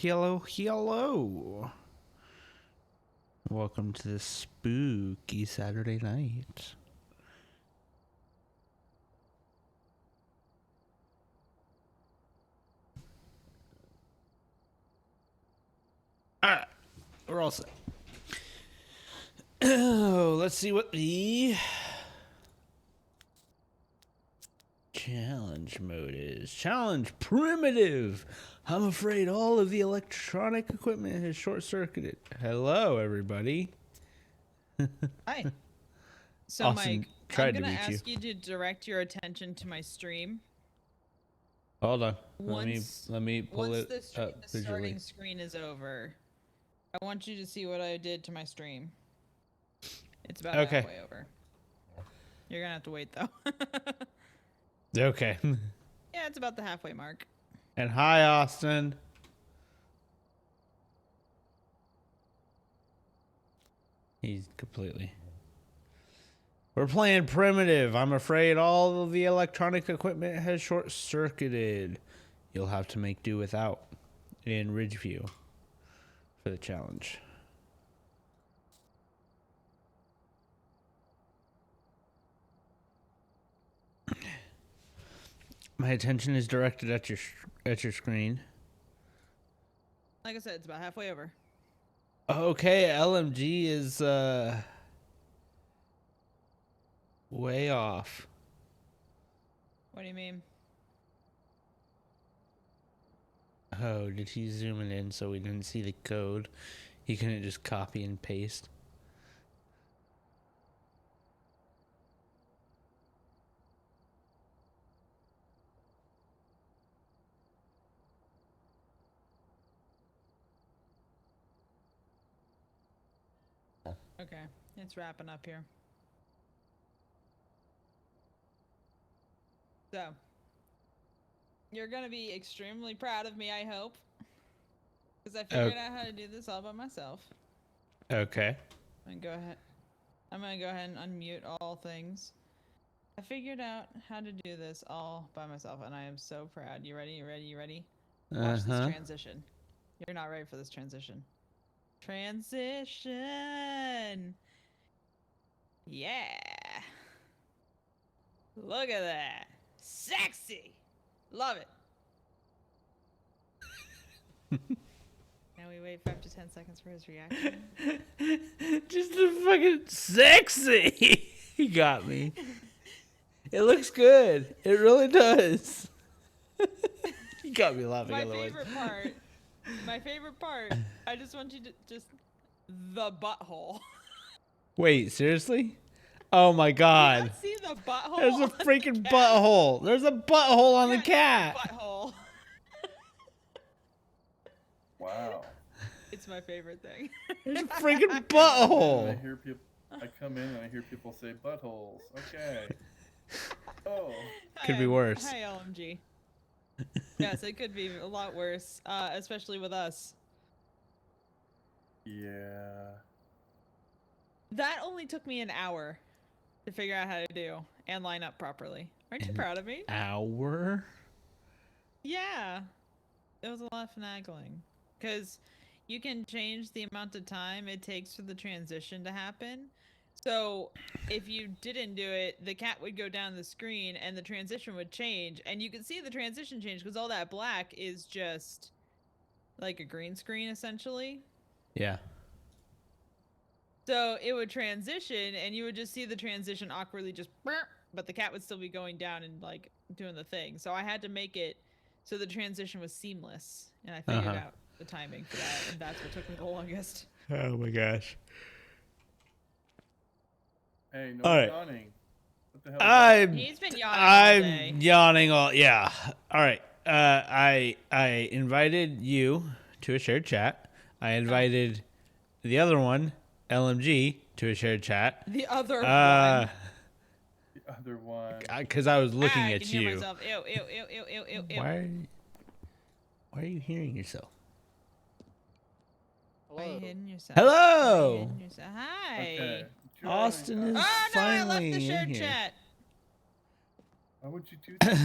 hello. Welcome to this spooky Saturday night. Alright, we're all set. Oh, let's see what the challenge mode is. Challenge primitive. I'm afraid all of the electronic equipment has short-circuited. Hello, everybody. Hi. So, Austin Mike, tried I'm to going to beat ask you to direct your attention to my stream. Hold on. Once, let me pull once it the stream, up the visually. starting screen is over, I want you to see what I did to my stream. It's about halfway over. You're going to have to wait, though. Okay. Yeah, it's about the halfway mark. And hi, Austin. He's completely... We're playing primitive. I'm afraid all of the electronic equipment has short-circuited. You'll have to make do without in Ridgeview for the challenge. My attention is directed at your screen. Like I said, it's about halfway over. Okay, LMG is way off. What do you mean? Oh, did he zoom it in so we didn't see the code? He couldn't just copy and paste. Okay, it's wrapping up here. So, you're going to be extremely proud of me, I hope. Because I figured out how to do this all by myself. Okay. I'm gonna go ahead and unmute all things. I figured out how to do this all by myself, and I am so proud. You ready? You ready? You ready? Watch this transition. You're not ready for this transition. Transition! Yeah! Look at that! Sexy! Love it! Now we wait 5 to 10 seconds for his reaction. Just a fucking sexy. He got me. It looks good. It really does. You got me laughing. My favorite part, I just want you to the butthole. Wait, seriously? Oh my god. You not see the butthole? There's a freaking butthole. There's a butthole on the cat. Butthole. Wow. It's my favorite thing. There's a freaking butthole. I come in and I hear people say buttholes. Okay. Oh. Could be worse. Hi, LMG. Yes, it could be a lot worse, especially with us. Yeah. That only took me an hour to figure out how to do and line up properly. Aren't you proud of me? Hour? Yeah. It was a lot of finagling. Because you can change the amount of time it takes for the transition to happen. So if you didn't do it, the cat would go down the screen and the transition would change. And you can see the transition change because all that black is just like a green screen, essentially. Yeah. So it would transition and you would just see the transition awkwardly just, but the cat would still be going down and like doing the thing. So I had to make it so the transition was seamless. And I figured out the timing for that, and that's what took me the longest. Oh my gosh. Hey, no yawning. What the hell? He's been yawning all day. I'm yawning all. Yeah. All right. I invited you to a shared chat. I invited the other one, LMG, to a shared chat. The other one. The other one. Because I was looking at I can you. hear myself. Ew, ew, ew, ew, ew, ew, ew. Why are you hearing yourself? Why are you hitting yourself? Hello. Hi. Okay. Austin is Oh no! finally I left the shared in here. chat. Why would you do that?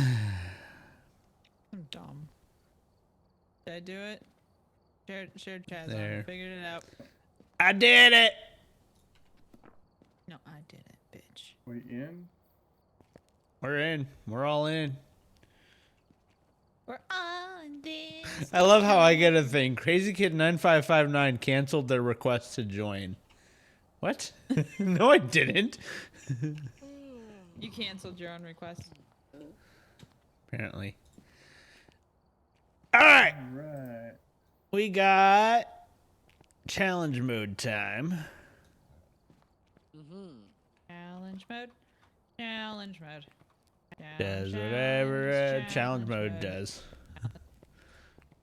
I'm dumb. Did I do it? Share Chaz. There. I figured it out. I did it. No, I did it, bitch. We in? We're in. We're all in. We're on this. I love how I get a thing. Crazy Kid 9559 canceled their request to join. What? No, I didn't. You canceled your own request. Apparently. All right. Right. We got challenge mode time. Challenge mode. Challenge mode. Does whatever challenge mode does.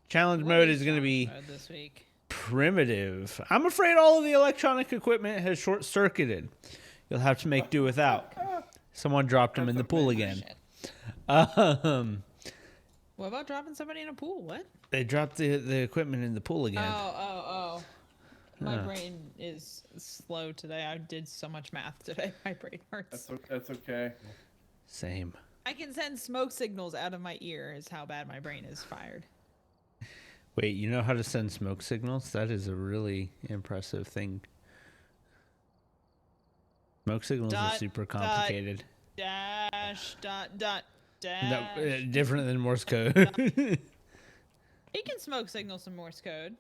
Challenge mode is going to be mode this week. primitive. I'm afraid all of the electronic equipment has short circuited. You'll have to make do without. Someone dropped him in the pool again. What about dropping somebody in a pool? What? They dropped the equipment in the pool again. Oh. My Huh. brain is slow today. I did so much math today. My brain hurts. That's okay. Same. I can send smoke signals out of my ear is how bad my brain is fired. Wait, you know how to send smoke signals? That is a really impressive thing. Smoke signals are super complicated. Dash. No, Dash. different than Morse code. You can smoke signal some Morse code.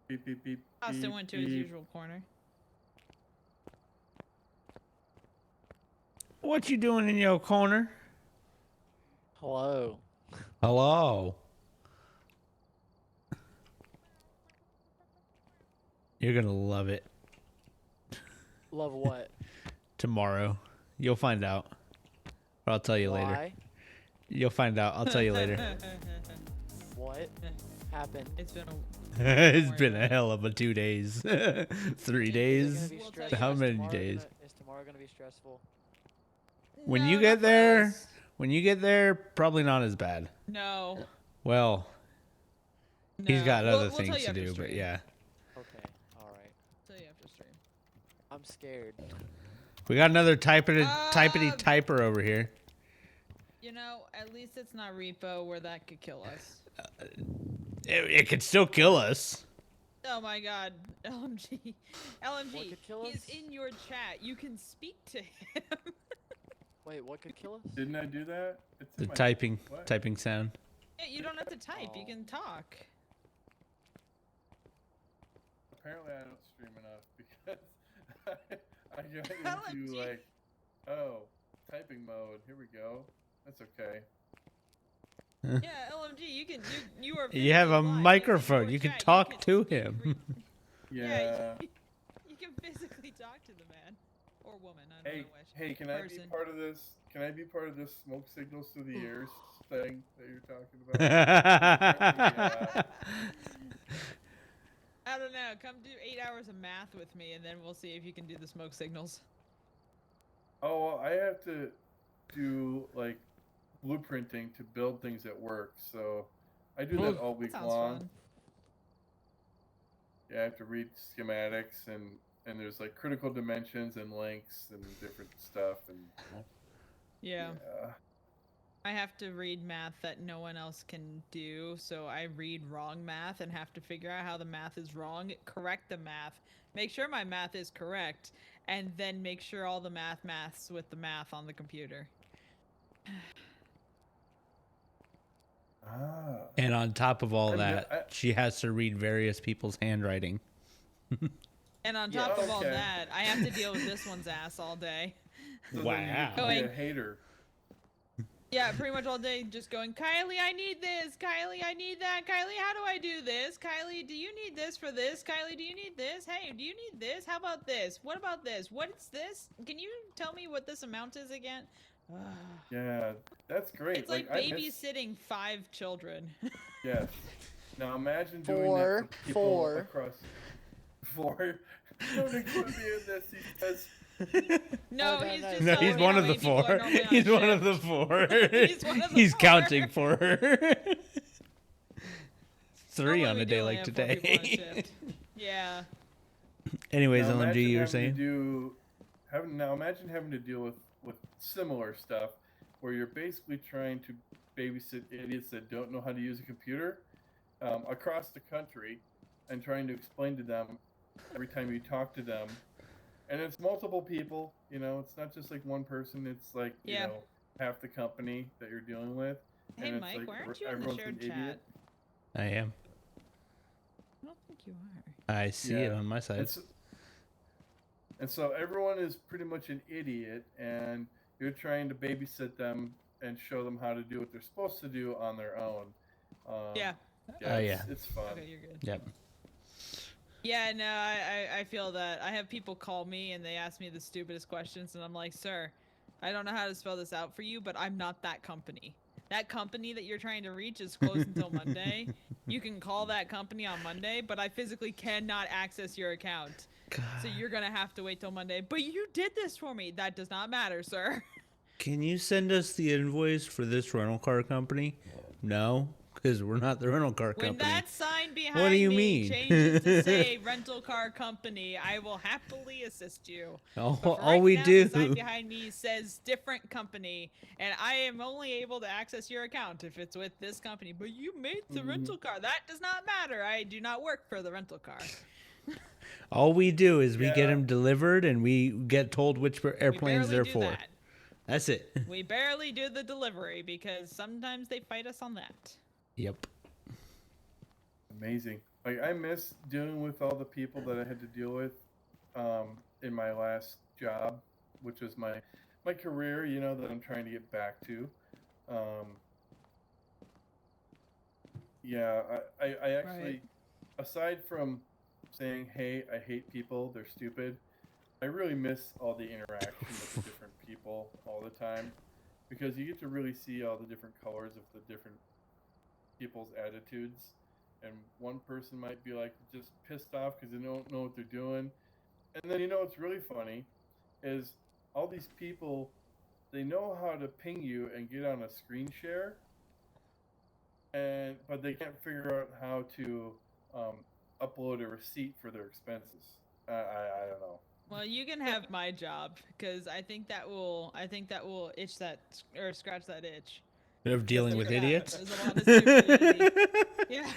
Beep, beep, beep. Austin beep, went to his beep. usual corner. What you doing in your corner? Hello. Hello. You're gonna love it Love what? tomorrow. You'll find out. Or I'll tell you later. Why? You'll find out. I'll tell you later. What happened? It's been a It's been a hell of a 2 days. 3 Is it gonna days. be We'll tell stressful? you. How Is many tomorrow days? Is tomorrow gonna be stressful? When No, you not get for there, us. when you get there, probably not as bad. No. Well, he's No. got We'll- other we'll tell things you to after do, but stream. yeah. Okay. All right. Tell you after stream. I'm scared. We got another typity Uh, typer over here. You know, at least it's not repo where that could kill us. It could still kill us. Oh my god. LMG. LMG. What could kill He's us? in your chat. You can speak to him. Wait, what could kill us? Didn't I do that? It's The in my- What? typing sound. Yeah, you don't have to type. You Oh. can talk. Apparently, I don't stream enough because I got LMG. into like, oh, typing mode. Here we go. That's okay. Yeah, LMG. You are. You have a physically live. He's in microphone. your You can chat. talk to speak him. Yeah. You can physically talk to the man or woman. I don't Hey, know which. hey, can I be person. part of this? Can I be part of this smoke signals through the ears thing that you're talking about? Yeah. I don't know. Come do 8 hours of math with me, and then we'll see if you can do the smoke signals. Oh, well, I have to do like blueprinting to build things at work, so I do that all week Sounds long. fun. Yeah, I have to read schematics and there's like critical dimensions and links and different stuff and Yeah. yeah. I have to read math that no one else can do, so I read wrong math and have to figure out how the math is wrong, correct the math, make sure my math is correct, and then make sure all the maths with the math on the computer. Ah. And on top of all And that, I- she has to read various people's handwriting. And on Yeah. top of all Okay. that, I have to deal with this one's ass all day. So Wow. then you get to be Going- a hater. Yeah, pretty much all day just going, Kylie, I need this. Kylie, I need that. Kylie, how do I do this? Kylie, do you need this for this? Kylie, do you need this? Hey, do you need this? How about this? What about this? What's this? Can you tell me what this amount is again? Yeah, that's great. It's like I miss- babysitting 5 children. Yes. Now imagine doing Four. that for people Four. across. 4. Don't include me in this. He says. No, no, he's no. just No, telling he's me one how of the many people are 4. normally on He's one of shift. the 4. He's one of the He's 4. counting for her. 3 Normally on we a do day only like have 4 people on today. shift. Yeah. Anyways, Now LMG, imagine you were having to saying? now imagine having to deal with similar stuff, where you're basically trying to babysit idiots that don't know how to use a computer, across the country and trying to explain to them every time you talk to them. And it's multiple people, it's not just like one person. It's like, Yeah. half the company that you're dealing with. Hey, and it's Mike, like why aren't you in the everyone's shared an idiot. chat? I am. I don't think you are. I see it Yeah. on my side. And so everyone is pretty much an idiot, and you're trying to babysit them and show them how to do what they're supposed to do on their own. Yeah. It's fun. Okay, you're good. Yep. Yeah, no, I feel that. I have people call me and they ask me the stupidest questions, and I'm like, sir, I don't know how to spell this out for you, but I'm not that company. That company that you're trying to reach is closed until Monday. You can call that company on Monday, but I physically cannot access your account. God. So you're going to have to wait till Monday. But you did this for me. That does not matter, sir. Can you send us the invoice for this rental car company? No, because we're not the rental car When company. that sign behind What do you me mean? changes to say rental car company, I will happily assist you. But for all right we now, do. the sign behind me says different company, and I am only able to access your account if it's with this company. But you made the rental car. That does not matter. I do not work for the rental car. All we do is we get Yeah. them delivered, and we get told which airplanes we they're barely do for. that. That's it. We barely do the delivery because sometimes they fight us on that. Yep. Amazing. Like, I miss dealing with all the people that I had to deal with in my last job, which was my career, that I'm trying to get back to. Yeah, I actually, Right. aside from saying, hey, I hate people, they're stupid, I really miss all the interaction with the different people all the time, because you get to really see all the different colors of the different people's attitudes. And one person might be like just pissed off because they don't know what they're doing. And then what's really funny is all these people, they know how to ping you and get on a screen share, but they can't figure out how to upload a receipt for their expenses. I don't know. Well, you can have my job because I think that will itch that or scratch that itch. Of dealing with Yeah, idiots. there's a lot of stupidity. Yeah.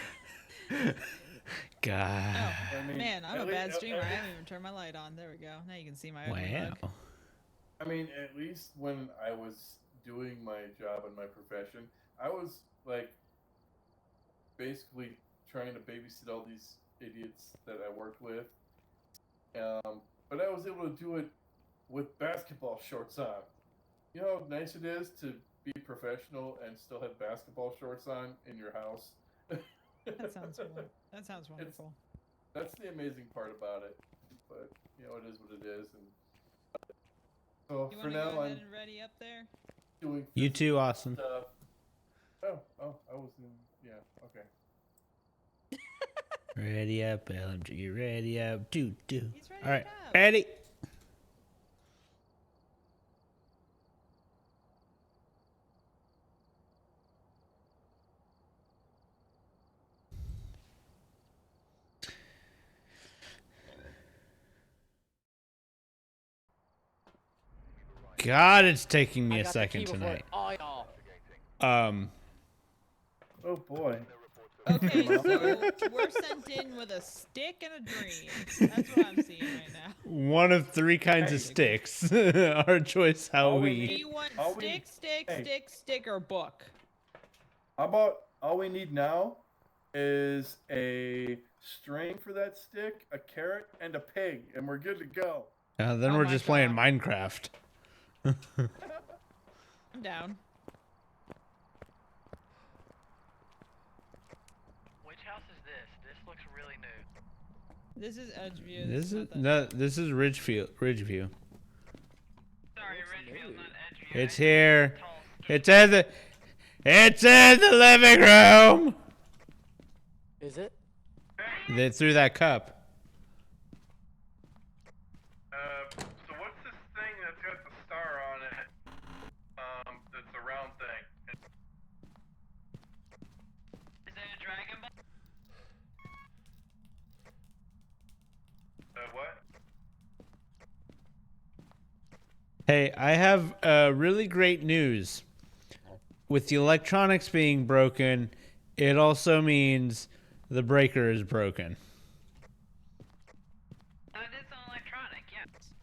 God. Oh, I mean, man, I'm a at bad lea- streamer. I at- haven't even turned my light on. There we go. Now you can see my ugly mug. Wow. I mean, at least when I was doing my job and my profession, I was like basically trying to babysit all these idiots that I worked with. But I was able to do it with basketball shorts on. You know how nice it is to be professional and still have basketball shorts on in your house? That sounds cool. That sounds wonderful. That's the amazing part about it. But, it is what it is. And so You for want to now, go ahead I'm and ready up there? doing You too, Austin. stuff. Oh, I was in. Yeah, okay. Ready up, LMG. Ready up. Do. He's ready All right. up. Ready. God, it's taking me I a got the second key before tonight. Oh, y'all. Oh boy. Okay, so we're sent in with a stick and a dream. That's what I'm seeing right now. One of three kinds of sticks. Our choice how All we we. Do you want All we- stick, or book? How about all we need now is a string for that stick, a carrot, and a pig, and we're good to go. Then Oh we're my just playing God. Minecraft. I'm down. Which house is this? This looks really new. This is Edgeview. This is not that- no. This is Ridgeview. Sorry, Looks Ridgeville, new. not Edgeview. It's I- here. tall It's in the. It's in the living room. Is it? They threw that cup. So what's this thing that's got the star on it? That's a round thing. Is that a dragon ball? What? Hey, I have really great news. With the electronics being broken It also means the breaker is broken. That is an electronic, yes.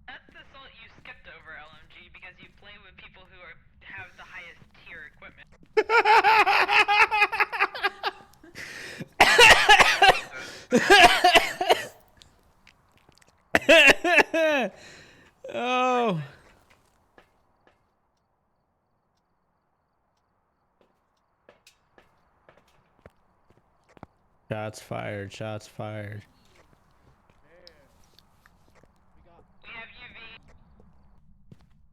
That's the salt you skipped over, LMG, because you play with people who have the highest tier equipment. Oh. Shots fired, shots fired. We have UV.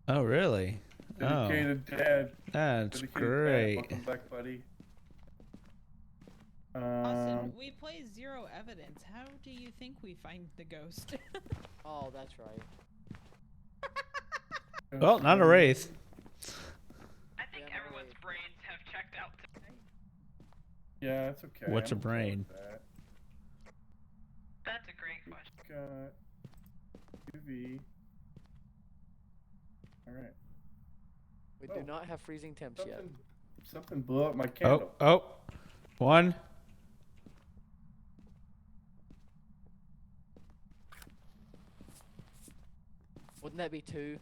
Oh, really? Oh, Dedicated dad. that's Dedicated great. Dad. Welcome back, buddy. Austin, we play zero evidence. How do you think we find the ghost? Oh, that's right. Well, not a wraith. I think Yeah, no everyone's way. brains have checked out today. Yeah, it's okay. What's I'm a okay brain? with that. That's a great question. Got UV. All right. We Oh. do not have freezing temps yet. Something blew up my Oh, candle. oh. One. Wouldn't that be 2?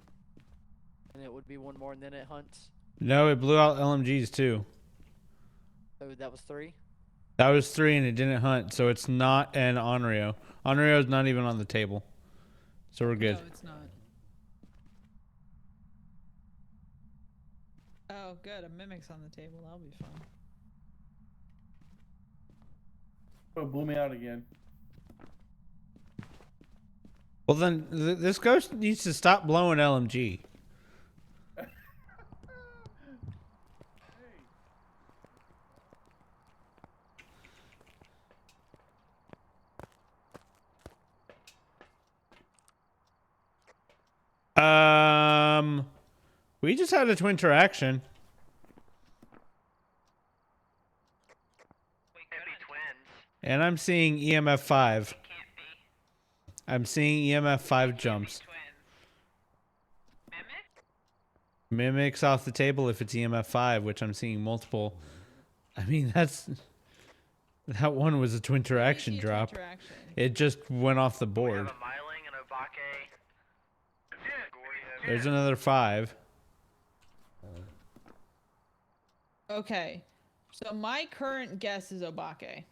And it would be 1 more and then it hunts? No, it blew out LMGs too. So that was 3? That was 3 and it didn't hunt, so it's not an Onryo. Onryo's not even on the table. So we're good. No, it's not. Oh, good. A mimic's on the table. That'll be fun. Oh, it blew me out again. Well, then this ghost needs to stop blowing LMG. We just had a twin interaction. We could be twins. And I'm seeing EMF 5. Can't be. I'm seeing EMF 5 jumps. Twins. Mimic? Mimics off the table if it's EMF 5, which I'm seeing multiple. I mean, that one was a twin interaction Easy to drop. interaction. It just went off the We board. have a Myling and a Obake. There's another 5. Okay. So my current guess is Obake.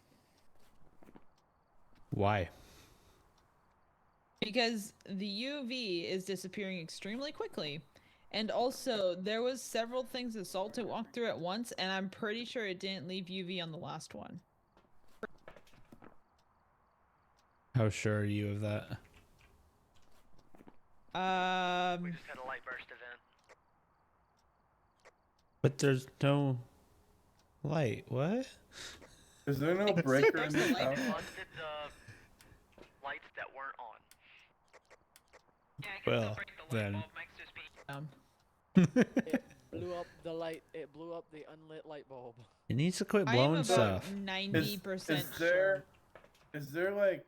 Why? Because the UV is disappearing extremely quickly. And also, there was several things that Salted walked through at once, and I'm pretty sure it didn't leave UV on the last one. How sure are you of that? We just had a light burst event. But there's no light. What? Is there no breaker in this There's a light house? It busted the lights that weren't on. Yeah, I can Well, still break the light then. bulb next to his beam. It blew up the light. It blew up the unlit light bulb. It needs to quit I am blowing about stuff. 90% Is sure. there, is there like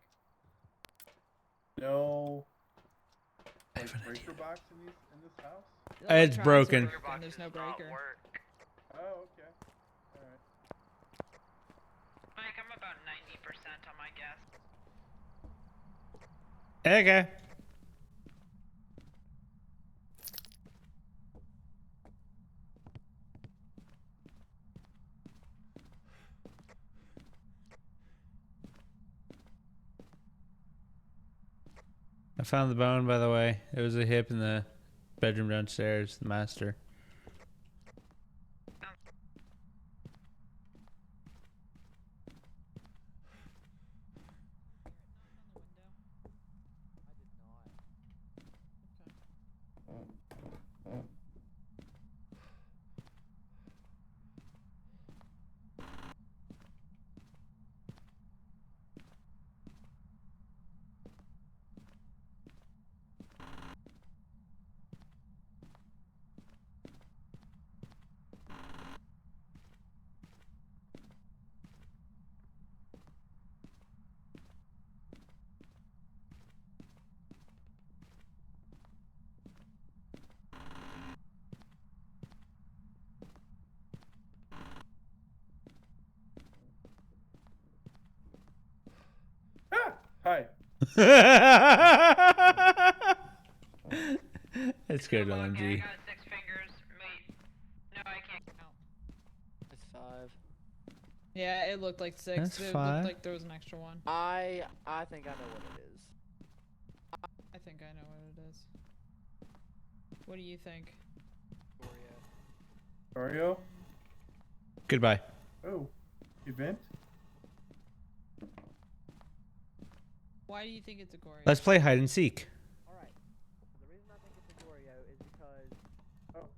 no like breaker box in this house? The It's electronics are broken. broken, There's no Boxes not breaker. work. Oh, okay. All right. Mike, I'm about 90% on my guess. Okay. I found the bone, by the way. It was a hip in the bedroom downstairs, the master. That's good, Okay, I LMG. got 6 fingers. Wait. No, I can't count. It's 5. Yeah, it looked like 6. That's It 5. looked like there was an extra one. I think I know what it is. I think I know what it is. What do you think? Oreo. Oreo? Goodbye. Oh, event? Why do you think it's a Goryo? Let's play hide and seek. Alright. The reason I think it's a Goreo is because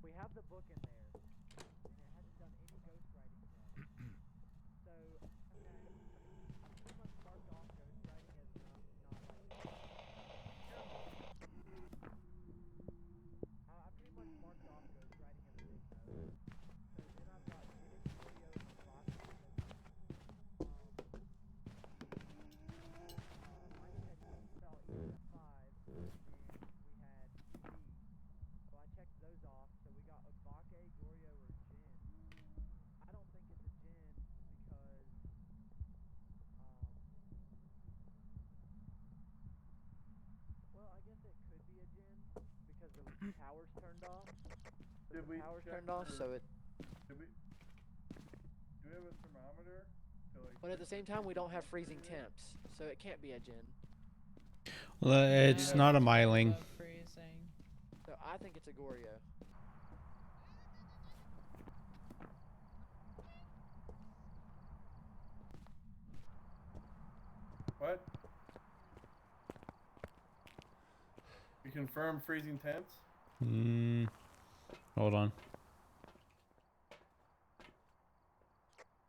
we have the book in there, and it hasn't done any ghostwriting yet. So, okay, I pretty much marked off ghostwriting as not like... I pretty much marked off ghostwriting as a big no. So then I've got hidden Goreo in the box because Mike had felt even at 5, and we had UV. So I checked those off. So we got Obake, Goryo, or Jin. I don't think it's a Jin because well, I guess it could be a Jin because the power's turned off. Did we Power's check turned off, the- so it. Do we have a thermometer? To, like, But at the check same time, we don't have temperature freezing yet? temps, so it can't be a Jin. Well, it's not a myling. Freezing. So I think it's a Goryo. What? You confirm freezing temps? Hold on.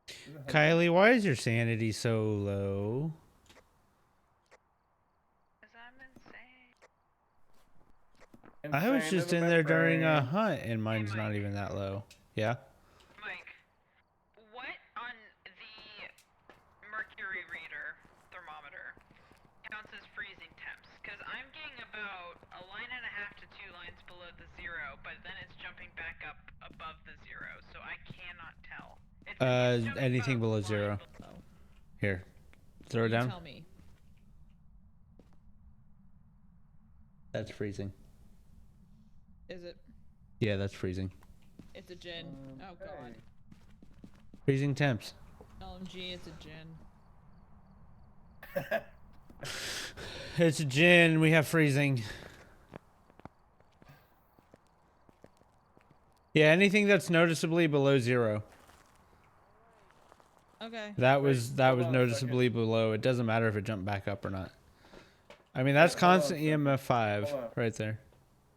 Is it Kylie, why is your sanity so low? Because I'm insane. Insane I was just the in there during a membrane. hunt, and mine's not even that low. Yeah? Mike, what on the mercury reader thermometer counts as freezing temps? Because I'm getting about a line and a half to 2 lines below the 0, but then it's jumping back up above the 0, so I cannot tell. It's jumping Anything about a below line 0. Oh, Here. Throw it you down. tell me. That's freezing. Is it? Yeah, that's freezing. It's a Jin. Oh god. Hey. Freezing temps. LMG, it's a Jin. It's a gin. We have freezing. Yeah, anything that's noticeably below 0. Okay. That Wait, was hold on a second. noticeably below. It doesn't matter if it jumped back up or not. I mean, that's Hold on a constant second. EMF 5 Hold on. right there.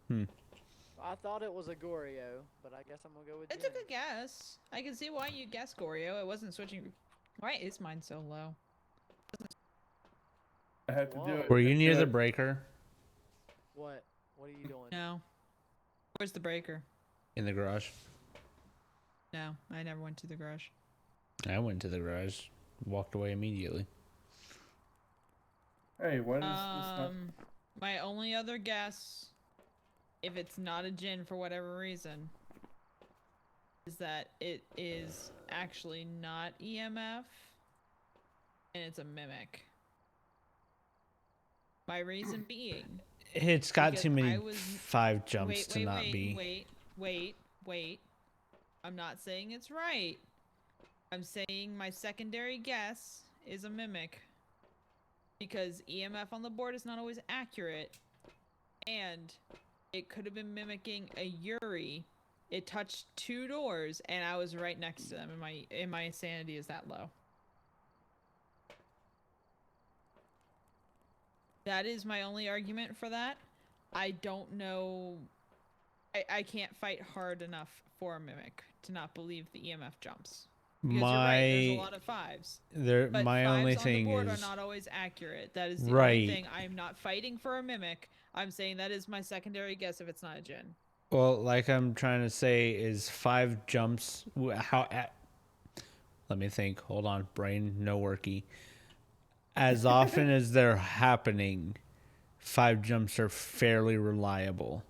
I thought it was a Goryo, but I guess I'm gonna go with It's a Jin. good guess. I can see why you guessed Goryo. It wasn't switching. Why is mine so low? I had to do it. Were you It's near the good. breaker What? What are you doing? No. Where's the breaker? in the garage? No, I never went to the garage. I went to the garage, walked away immediately. Hey, when is this not? My only other guess, if it's not a Jin for whatever reason, is that it is actually not EMF, and it's a mimic. My reason being, It's got Because too many I was- 5 jumps to not be. wait. I'm not saying it's right. I'm saying my secondary guess is a mimic. Because EMF on the board is not always accurate. And it could have been mimicking a Yuri. It touched 2 doors and I was right next to them, and my sanity is that low. That is my only argument for that. I don't know. I can't fight hard enough for a mimic to not believe the EMF jumps. Because you're right, there's a lot of 5s. But My 5s only on thing the board is are not always accurate. That is the Right. only thing. I'm not fighting for a mimic. I'm saying that is my secondary guess if it's not a Jin. well, like I'm trying to say is 5 jumps. Let me think. Hold on, brain no worky. As often as they're happening, 5 jumps are fairly reliable.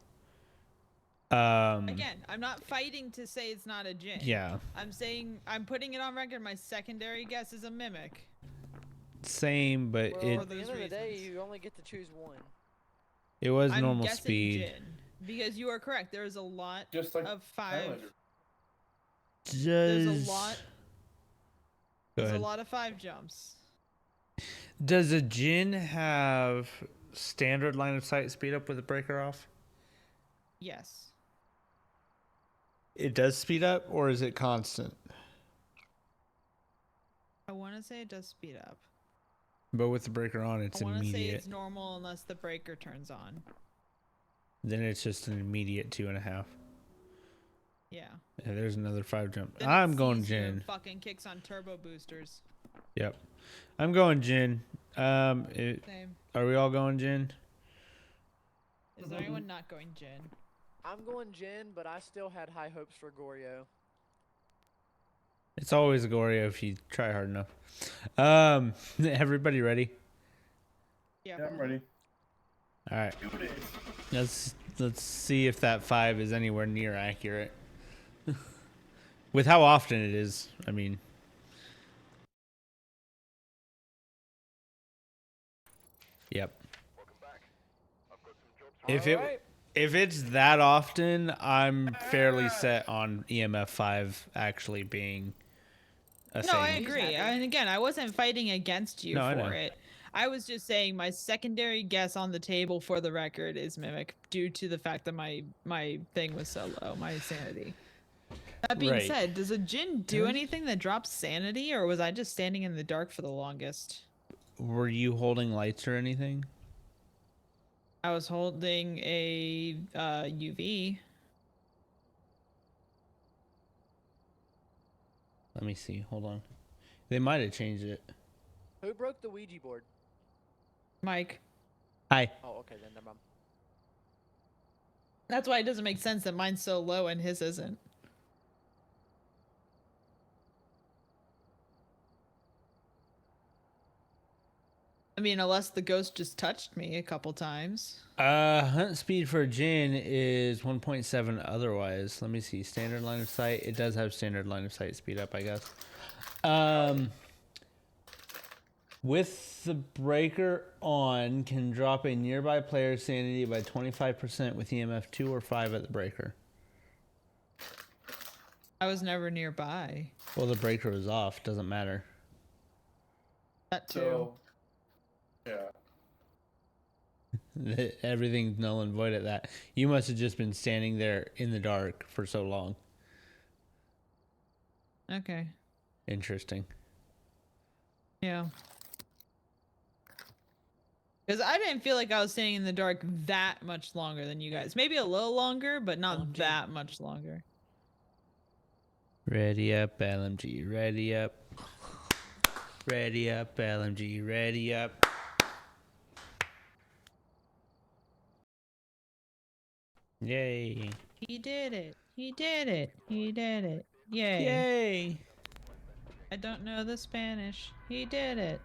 Again, I'm not fighting to say it's not a Jin. Yeah. I'm saying I'm putting it on record. My secondary guess is a mimic. same, but Well, it at the end those of the day, reasons. you only get to choose one. it was I'm normal guessing speed. Jin, because you are correct. There is a lot Just like of 5. Highlander. There's a lot. Go There's a ahead. lot of 5 jumps. Does a Jin have standard line of sight speed up with the breaker off? Yes. It does speed up, or is it constant? I want to say it does speed up. But with the breaker on, it's I want to say immediate. it's normal unless the breaker turns on. Then it's just an immediate 2.5. Yeah. Yeah, there's another 5 jump. Then I'm it going sees you and Jin. fucking kicks on turbo boosters. Yep. I'm going Jin. Same. Are we all going Jin? Is there anyone not going Jin? I'm going Jin, but I still had high hopes for Goryo. It's always a Goryo if you try hard enough. Everybody ready? Yeah. Yeah, I'm ready. All right. Do it. Let's see if that 5 is anywhere near accurate. With how often it is, I mean. Yep. Alright. If it's that often, I'm fairly set on EMF 5 actually being a No, I thing. agree. And again, I wasn't fighting against you No, I know. for it. I was just saying my secondary guess on the table for the record is Mimic due to the fact that my thing was so low, my sanity. That being Right. said, does a Jin do anything that drops sanity, or was I just standing in the dark for the longest? Were you holding lights or anything? I was holding a UV. Let me see. Hold on. They might have changed it. Who broke the Ouija board? Mike. Hi. Oh, okay, then never mind. That's why it doesn't make sense that mine's so low and his isn't. I mean, unless the ghost just touched me a couple times. Hunt speed for Jin is 1.7 otherwise. Let me see. Standard line of sight. It does have standard line of sight speed up, I guess. With the breaker on, can drop a nearby player's sanity by 25% with EMF 2 or 5 at the breaker. I was never nearby. Well, the breaker was off. Doesn't matter. That too. So, yeah. Everything's null and void at that. You must have just been standing there in the dark for so long. Okay. Interesting. Yeah. Because I didn't feel like I was standing in the dark that much longer than you guys. Maybe a little longer, but not that much longer. Ready up, LMG. Ready up. Ready up, LMG. Ready up. Yay. He did it. He did it. He did it. Yay. Yay. I don't know the Spanish. He did it.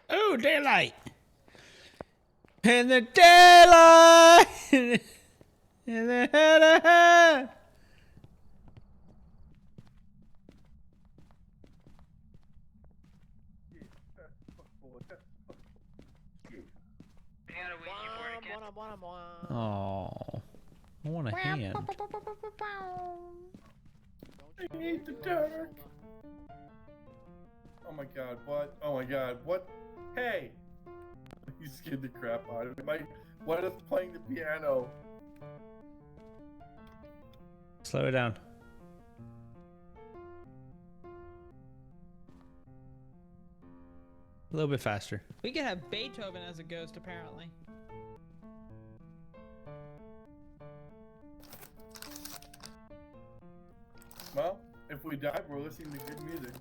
Oh, daylight. In the daylight. In the head. I got a Ouija board again. Oh, I want a hand. I hate the dark. Oh my god, what? Oh my god, what? Hey! You scared the crap out of me. What is playing the piano? Slow it down. A little bit faster. We could have Beethoven as a ghost, apparently. Well, if we die, we're listening to good music.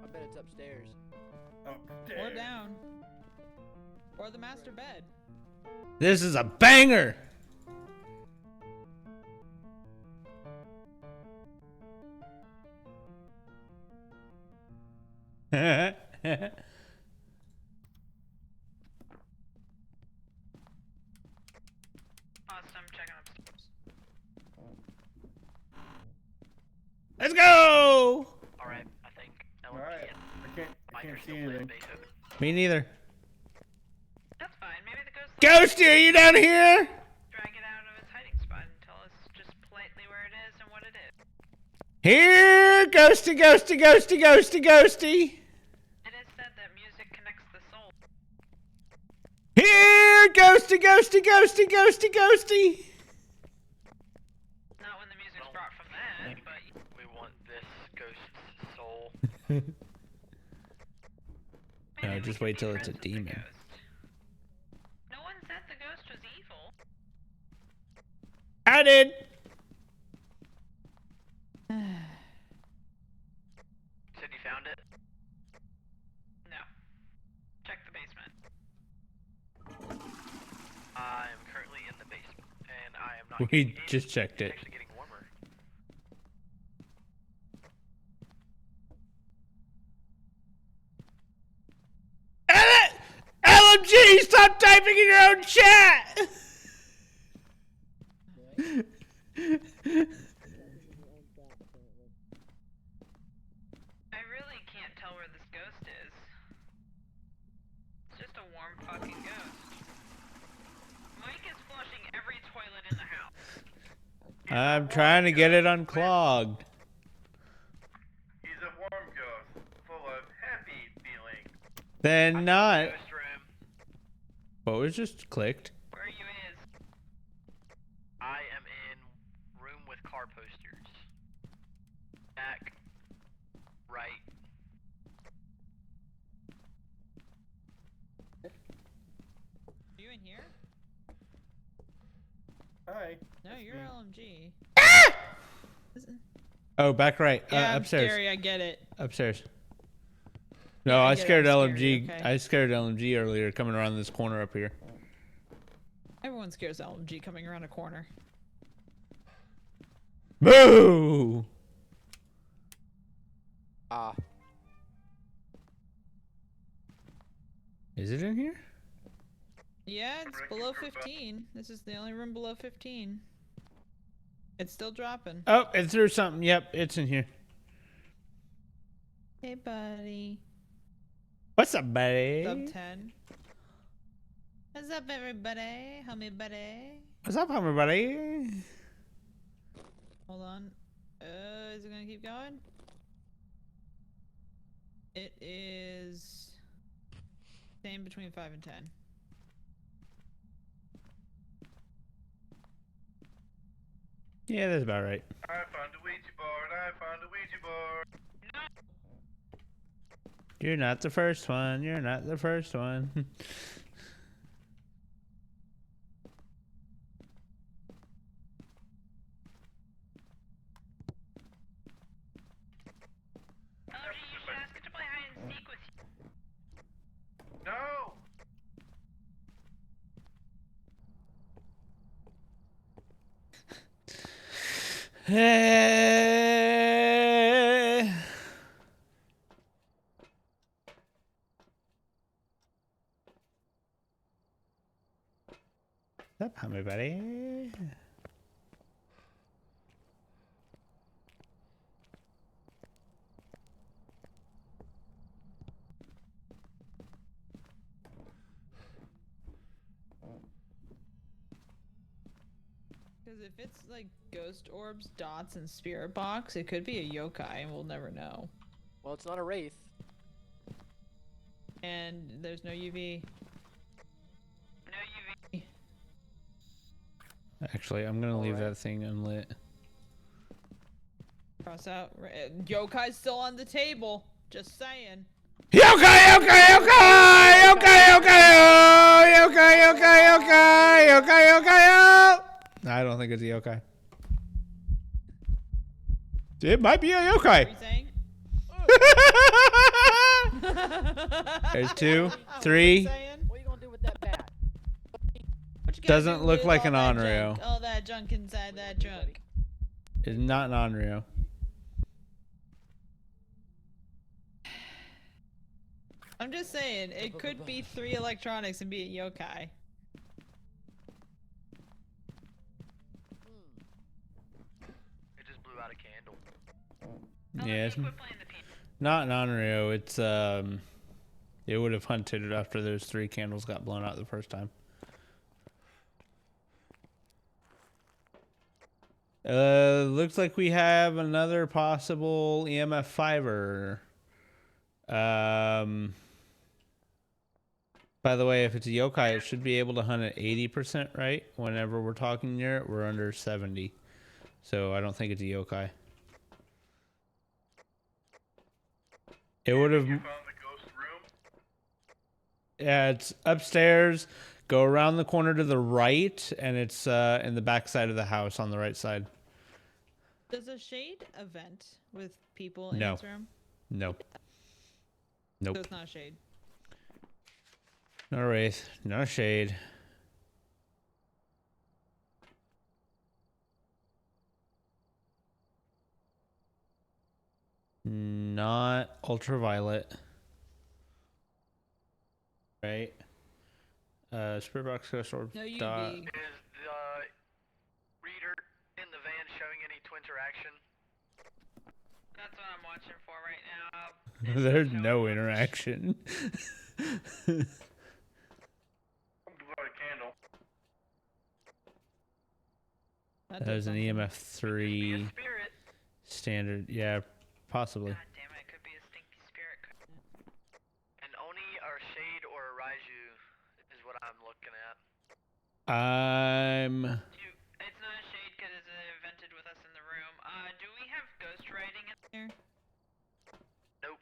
I bet it's upstairs. Oh, Or damn. down. Or the master bed. This is a banger. Awesome, checking upstairs. I can't are see still playing anything. bass open. Me neither. That's fine. Maybe the ghost Ghosty, are you down here? drag it out of its hiding spot and tell us just politely where it is and what it is. Here, ghosty, ghosty, ghosty, ghosty, ghosty. It is said that music connects the soul. Here, ghosty, ghosty, ghosty, ghosty, ghosty. Not when the music's brought from that, but We want this ghost's soul. No, maybe we just could wait be till it's a friends with the demon. ghost. No one said the ghost was evil. I did. Said you found it? No. Check the basement. I am currently in the basement, and I am not. We getting in. just checked It's it. actually getting warmer. LMG, stop typing in your own chat. I really can't tell where this ghost is. It's just a warm fucking ghost. Mike is flushing every toilet in the house. I'm trying to get it unclogged. He's a warm ghost, full of happy feelings. Then not. Ghost room. What was just clicked? Where are you is? I am in room with car posters. Back. Right. Are you in here? Hi. No, That's you're me. LMG. Oh, back right. Yeah, I'm Upstairs. scary. I get it. Upstairs. No, Yeah, I I get it, scared I'm LMG. scary, okay. I scared LMG earlier coming around this corner up here. Everyone scares LMG coming around a corner. Boo! Is it in here? Yeah, it's below 15. This is the only room below 15. It's still dropping. Oh, it threw something. Yep, it's in here. Hey, buddy. What's up, buddy? Sub 10. What's up, everybody? Homie buddy. What's up, everybody? Hold on. Is it gonna keep going? It is same between 5 and 10. Yeah, that's about right. I found a Ouija board. I found a Ouija board. You're not the first one. You're not the first one. LMG, you should ask it to play hide and seek with you. No. What's up, everybody? Because if it's like ghost orbs, dots, and spirit box, it could be a yokai, and we'll never know. Well, it's not a wraith. And there's no UV. No UV. Actually, I'm gonna leave Alright. that thing unlit. Cross out. Yokai's still on the table. Just saying. Yokai, yokai, yokai, yokai, yokai, oh, yokai, yokai, yokai, yokai, yokai, oh. I don't think it's a yokai. It might be a What are yokai. you saying? There's 2, What are you 3. saying? What are you gonna do with that bat? What you gonna Doesn't do look with like all an that Onryo. junk? All that junk inside that trunk. It's not an Onryo. I'm just saying, it could be 3 electronics and be a yokai. It just blew out a candle. Yes. Quit playing the piano. Not Onryo. It's it would have hunted after those 3 candles got blown out the first time. Looks like we have another possible EMF fiver. By the way, if it's a yokai, it should be able to hunt at 80%, right? Whenever we're talking near it, we're under 70. So I don't think it's a yokai. It would have. You found the ghost room? Yeah, it's upstairs. Go around the corner to the right, and it's in the back side of the house on the right side. Does a shade event with people in No. its room? Nope. So Nope. it's not a shade. No wraith. No shade. Not ultraviolet. Right. Spirit box ghost orb. No UV. dot. Is the reader in the van showing any twin interaction? That's what I'm watching for right now. There's no interaction. Blow a candle. That did There's an something. EMF Be 3 a spirit. standard. Yeah, possibly. God damn it, it could be a stinky spirit. An Oni or Shade or a Raiju is what I'm looking at. It's not a shade because it's invented with us in the room. Do we have ghost writing in there? Nope.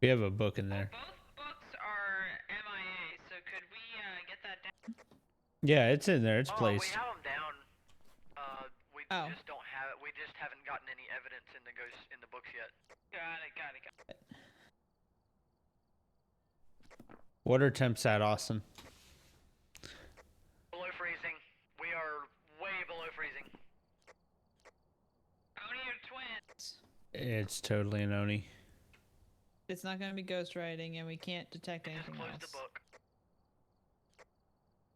We have a book in there. Both books are MIA, so could we get that down? Yeah, it's in there. It's We placed. have them down. We Oh. just don't have it. We just haven't gotten any evidence in the books yet. Got it. What are temps at, Austin? Below freezing. We are way below freezing. Oni or twins? It's totally an Oni. It's not going to be ghost writing, and we can't detect Just anything close else. the book.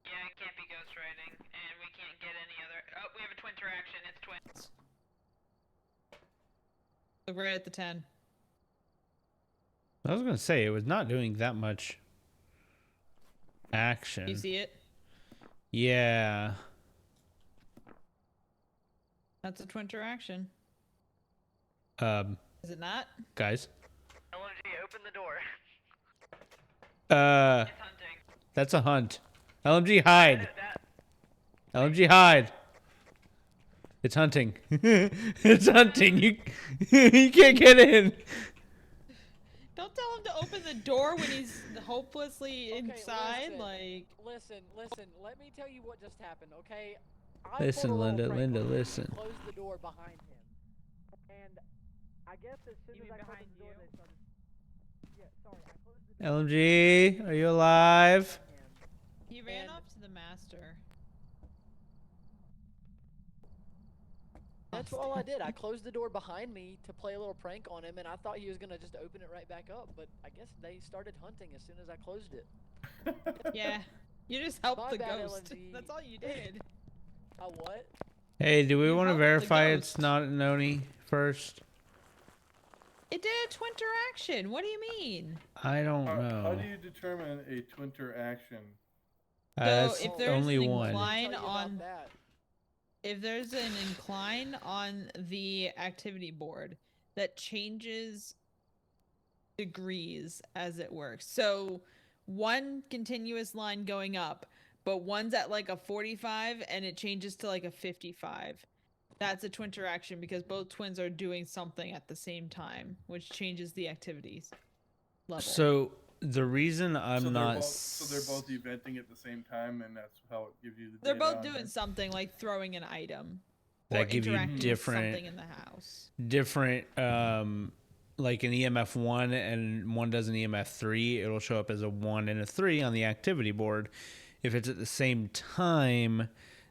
Yeah, it can't be ghost writing, and we can't get any other. Oh, we have a twin interaction. It's twins. Look right at the 10. I was gonna say it was not doing that much action. You see it? Yeah. That's a twin interaction. Guys. Is it not? LMG, open the door. It's hunting. That's a hunt. LMG hide. That LMG hide. It's hunting. It's hunting. You you can't get in. Don't tell him to open the door when he's hopelessly Okay, inside. listen. Like, Listen, let me tell you what just happened, okay? I Listen, pulled a little Linda, prank Linda, on him and listen. Closed the door behind him. And I guess as soon You as mean I closed behind the door, you? they started. Yeah, sorry, I closed the door LMG, are you alive? behind him. he ran And- off to the master. That's all I did. I closed the door behind me to play a little prank on him, and I thought he was gonna just open it right back up. But I guess they started hunting as soon as I closed it. Yeah. You just helped My the bad, ghost. LMG. That's all you did. What? Hey, do we You want to helped the verify it's ghost. not an Oni first? It did a twin interaction. What do you mean? I don't How know. do you determine a twinter action? That's if there's only an one. incline Tell you about on that. if there's an incline on the activity board that changes degrees as it works. So one continuous line going up, but one's at like a 45 and it changes to like a 55. That's a twin interaction because both twins are doing something at the same time, which changes the activities level. So the reason I'm so not. they're both eventing at the same time, and that's how it gives you the. They're data both on doing it. something like throwing an item. That or give you interacting with different- something in the house. different like an EMF 1 and one does an EMF 3, it'll show up as a 1 and a 3 on the activity board. If it's at the same time,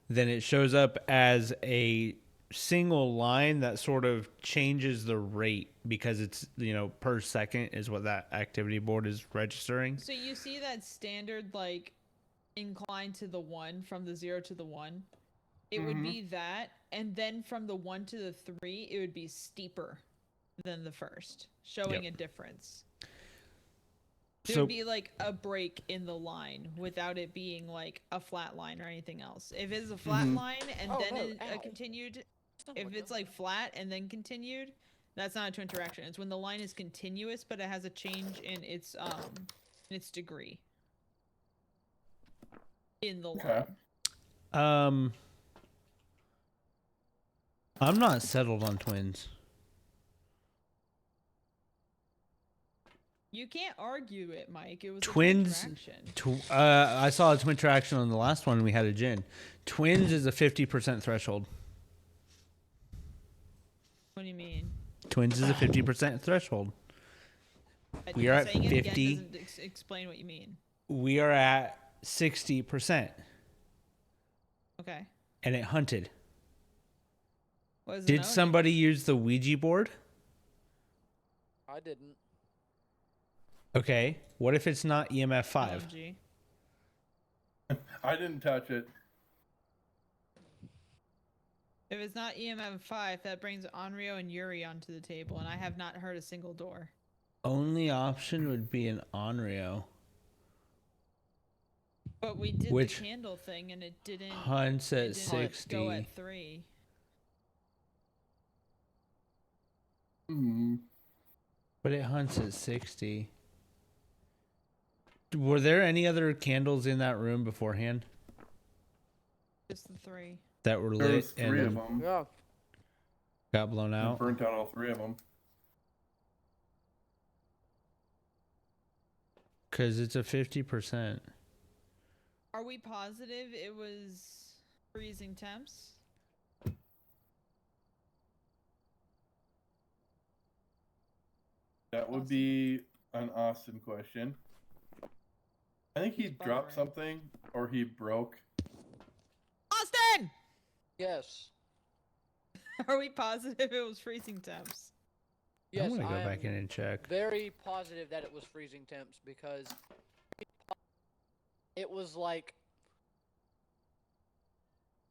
then it shows up as a single line that sort of changes the rate because it's, per second is what that activity board is registering. So you see that standard like incline to the 1 from the 0 to the 1? It would be that, and then from the 1 to the 3, it would be steeper. than the first, showing a difference. There So would be like a break in the line without it being like a flat line or anything else. If it's a flat line and Oh, then no, a ow. continued, not if what it's does like flat and then continued, that's not a twin interaction. It's when the line is continuous but it has a change in its degree in the Okay. line. I'm not settled on twins. You can't argue it, Mike. It was Twins. a twin interaction. I saw a twin interaction on the last one. We had a gin. Twins is a 50% threshold. What do you mean? Twins is a 50% threshold. We are at Saying it 50. again doesn't explain what you mean. We are at 60%, Okay. and it hunted. What does it Did know? somebody use the Ouija board? I didn't. Okay. What if it's not EMF 5? OMG. I didn't touch it. If it's not EMF 5, that brings Onryo and Yuri onto the table, and I have not heard a single door. Only option would be an Onryo. But we did Which the candle thing, and it didn't. Hunts it at didn't 60. Go at 3. But it hunts at 60. Were there any other candles in that room beforehand Just the 3. that were There lit was 3 of and them. Yeah. got blown I out? burnt out all 3 of them. Because it's a 50%. Are we positive it was freezing temps? That would Awesome. be an Austin question. I think he He's dropped buffering. something or he broke. Austin! Yes. Are we positive it was freezing temps? Yes, I'm going to go I back am in and check. very positive that it was freezing temps because it was like,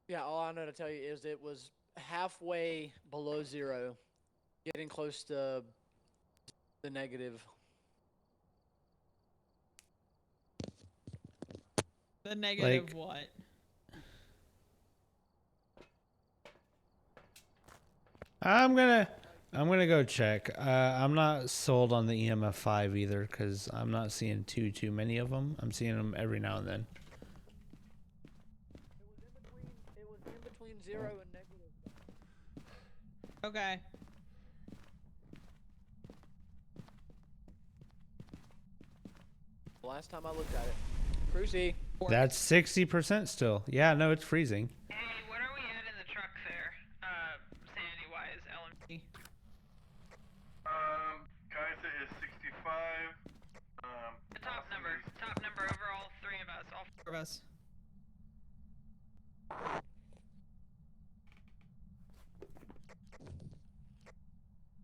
yeah, all I know to tell you is it was halfway below 0, getting close to the negative. The negative Like- what? I'm gonna go check. I'm not sold on the EMF 5 either because I'm not seeing too many of them. I'm seeing them every now and then. It was in between 0 and negative. Okay. The last time I looked at it. Cruisy. That's 60% still. Yeah, no, it's freezing. Hey, what are we at in the truck there? Sanity-wise, LMG. Kaisa is 65. The top number over all 3 of us, all 4 of us.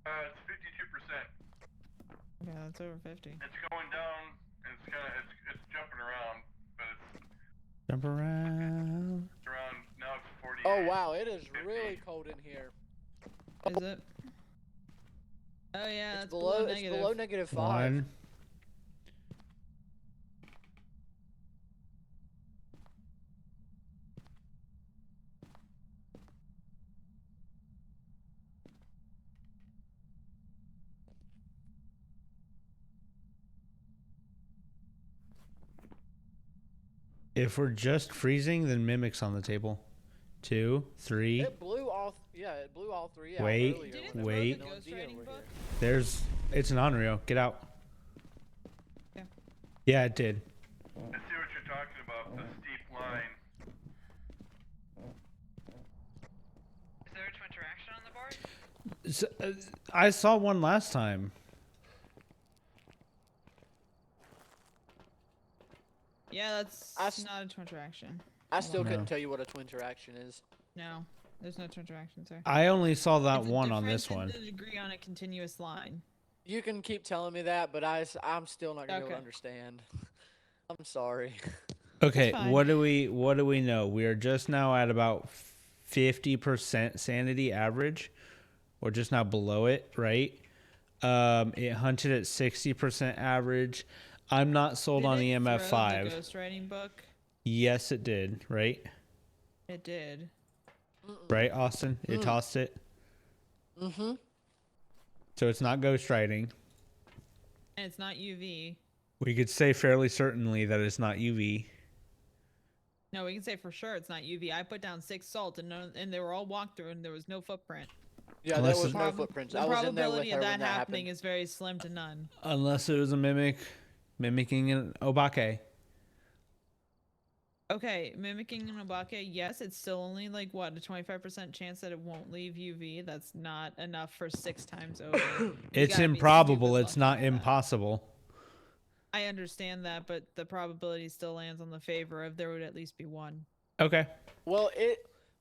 It's 52%. Yeah, that's over 50. It's going down. It's kind of it's jumping around, but it's Jump around. around now. It's 48. Oh wow, it is really cold in here. Is it? Oh yeah, It's below negative 5. 1. If we're just freezing, then mimics on the table. 2, 3. It blew all. It blew all 3 out Wait, earlier. Did it when throw there wait. was the no ghost idea writing over book? here. It's an Onryo. Get out. Yeah. Yeah, it did. I see what you're talking about. The steep line. Is there a twin interaction on the board? I saw one last time. Yeah, that's I s- not a twin interaction. I still No. couldn't tell you what a twin interaction is. No, there's no twin interaction, sir. I only saw that It's a one on difference this in one. the degree on a continuous line. You can keep telling me that, but I'm still not gonna be able Okay. to understand. I'm sorry. Okay, fine. what do we know? We are just now at about 50% sanity average, or just now below it, right? It hunted at 60% average. I'm not sold Did on it the throw MF5. The ghostwriting book. Yes, it did. Right? It did. Right, Austin? It tossed it. Mm-hmm. So it's not ghostwriting. And it's not UV. We could say fairly certainly that it's not UV. No, we can say for sure it's not UV. I put down 6 salt and they were all walkthrough and there was no footprint. Yeah, Unless there was it- no footprints. The I was in there with probability her of when that that happening happened. is very slim to none. Unless it was a mimicking an obake. Okay, mimicking an obake, yes, it's still only like what, a 25% chance that it won't leave UV. That's not enough for 6 times over. You It's gotta be improbable. stupid It's lucky not for that. impossible. I understand that, but the probability still lands on the favor of there would at least be one. Okay. Well,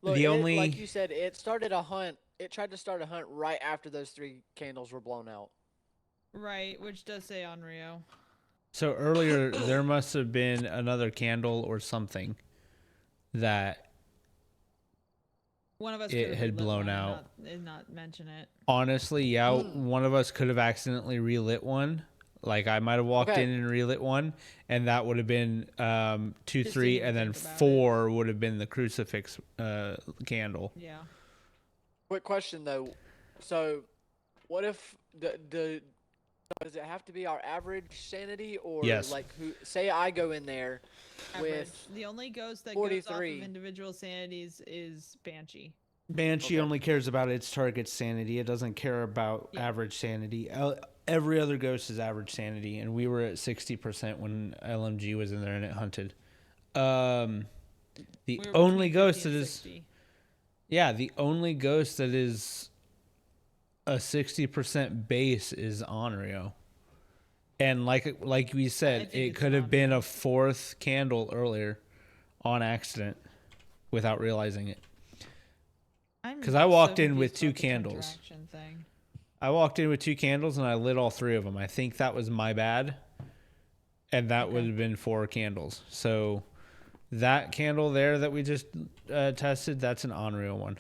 The only- like you said, it started a hunt. It tried to start a hunt right after those 3 candles were blown out. Right, which does say on Rio. So earlier, there must have been another candle or something that One of us It could have had relit blown one out. and not mention it. honestly, yeah, one of us could have accidentally relit one. Like I might have walked Okay. in and relit one, and that would have been 2, Just 3, didn't and then think about it. 4 would have been the crucifix candle. Yeah. Quick question though. So, what if does it have to be our average sanity or Yes. like who? Say I go in there Average. with The only ghost that goes off 43. of individual sanities is Banshee. Banshee Okay. only cares about its target sanity. It doesn't care about Yeah. average sanity. Every other ghost is average sanity, and we were at 60% when LMG was in there and it hunted. The We were only between 50 ghost that and is 60. the only ghost that is a 60% base is Onryo. And like we said, think it it's could have been Onryo. a 4th candle earlier on accident without realizing it. I'm 'Cause I walked so in with confused 2 about the candles. interaction thing. I walked in with 2 candles and I lit all 3 of them. I think that was my bad. And that would have been 4 candles. So that candle there that we just tested, that's an Onryo one.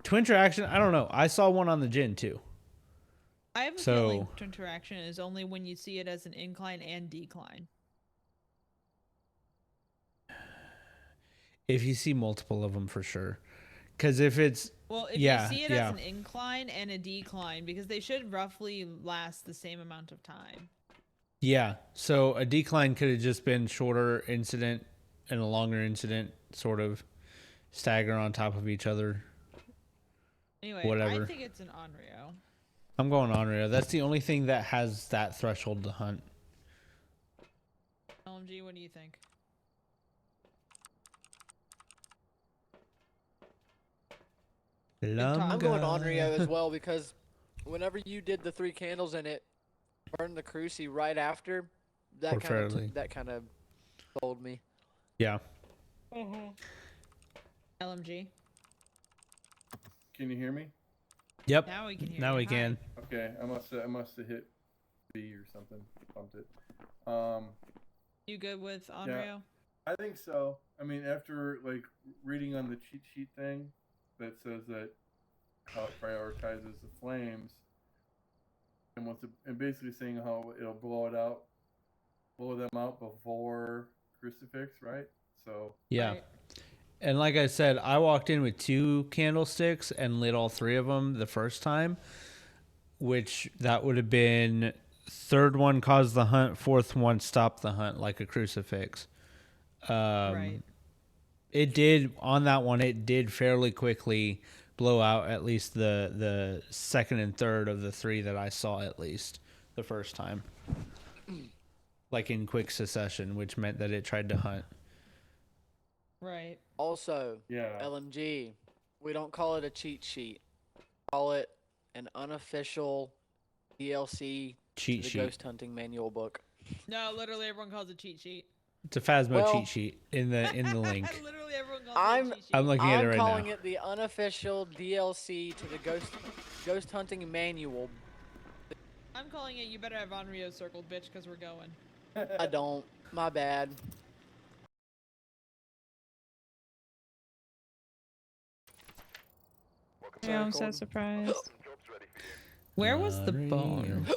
Twin interaction, I don't know. I saw one on the gin too. I have a So- feeling interaction is only when you see it as an incline and decline. If you see multiple of them for sure. Because if it's Well, if Yeah, you see it yeah. as an incline and a decline, because they should roughly last the same amount of time. Yeah. So a decline could have just been shorter incident and a longer incident, sort of stagger on top of each other. Anyway, Whatever. I think it's an Onryo. I'm going Onryo. That's the only thing that has that threshold to hunt. LMG, what do you think? I'm going Onryo as well because whenever you did the 3 candles and it burned the cruci right after, that Preferably. kind of sold me. Yeah. LMG. Can you hear me? Yep. Now we can hear Now you. we Hi. can. Okay, I must have hit B or something, bumped it. You good with Onryo? I think so. I mean, after like reading on the cheat sheet thing that says that how it prioritizes the flames, and basically saying how it'll blow them out before crucifix, right? So Yeah. Right. And like I said, I walked in with 2 candlesticks and lit all 3 of them the first time, which that would have been 3rd one caused the hunt, 4th one stopped the hunt like a crucifix. Right. It did on that one. It did fairly quickly blow out at least the 2nd and 3rd of the 3 that I saw at least the first time, like in quick succession, which meant that it tried to hunt. Right. Also, yeah, LMG, we don't call it a cheat sheet. Call it an unofficial DLC Cheat to the sheet. ghost hunting manual book. No, literally everyone calls it cheat sheet. It's a Phasmo Well- cheat sheet in the link. Literally everyone calls I'm- it a cheat sheet. I'm looking at it I'm right calling now. it the unofficial DLC to the ghost hunting manual. I'm calling it you better have Onryo circled, bitch, because we're going. I don't. My bad. Yeah, I'm so Circled. surprised. Where was the Mario. bone?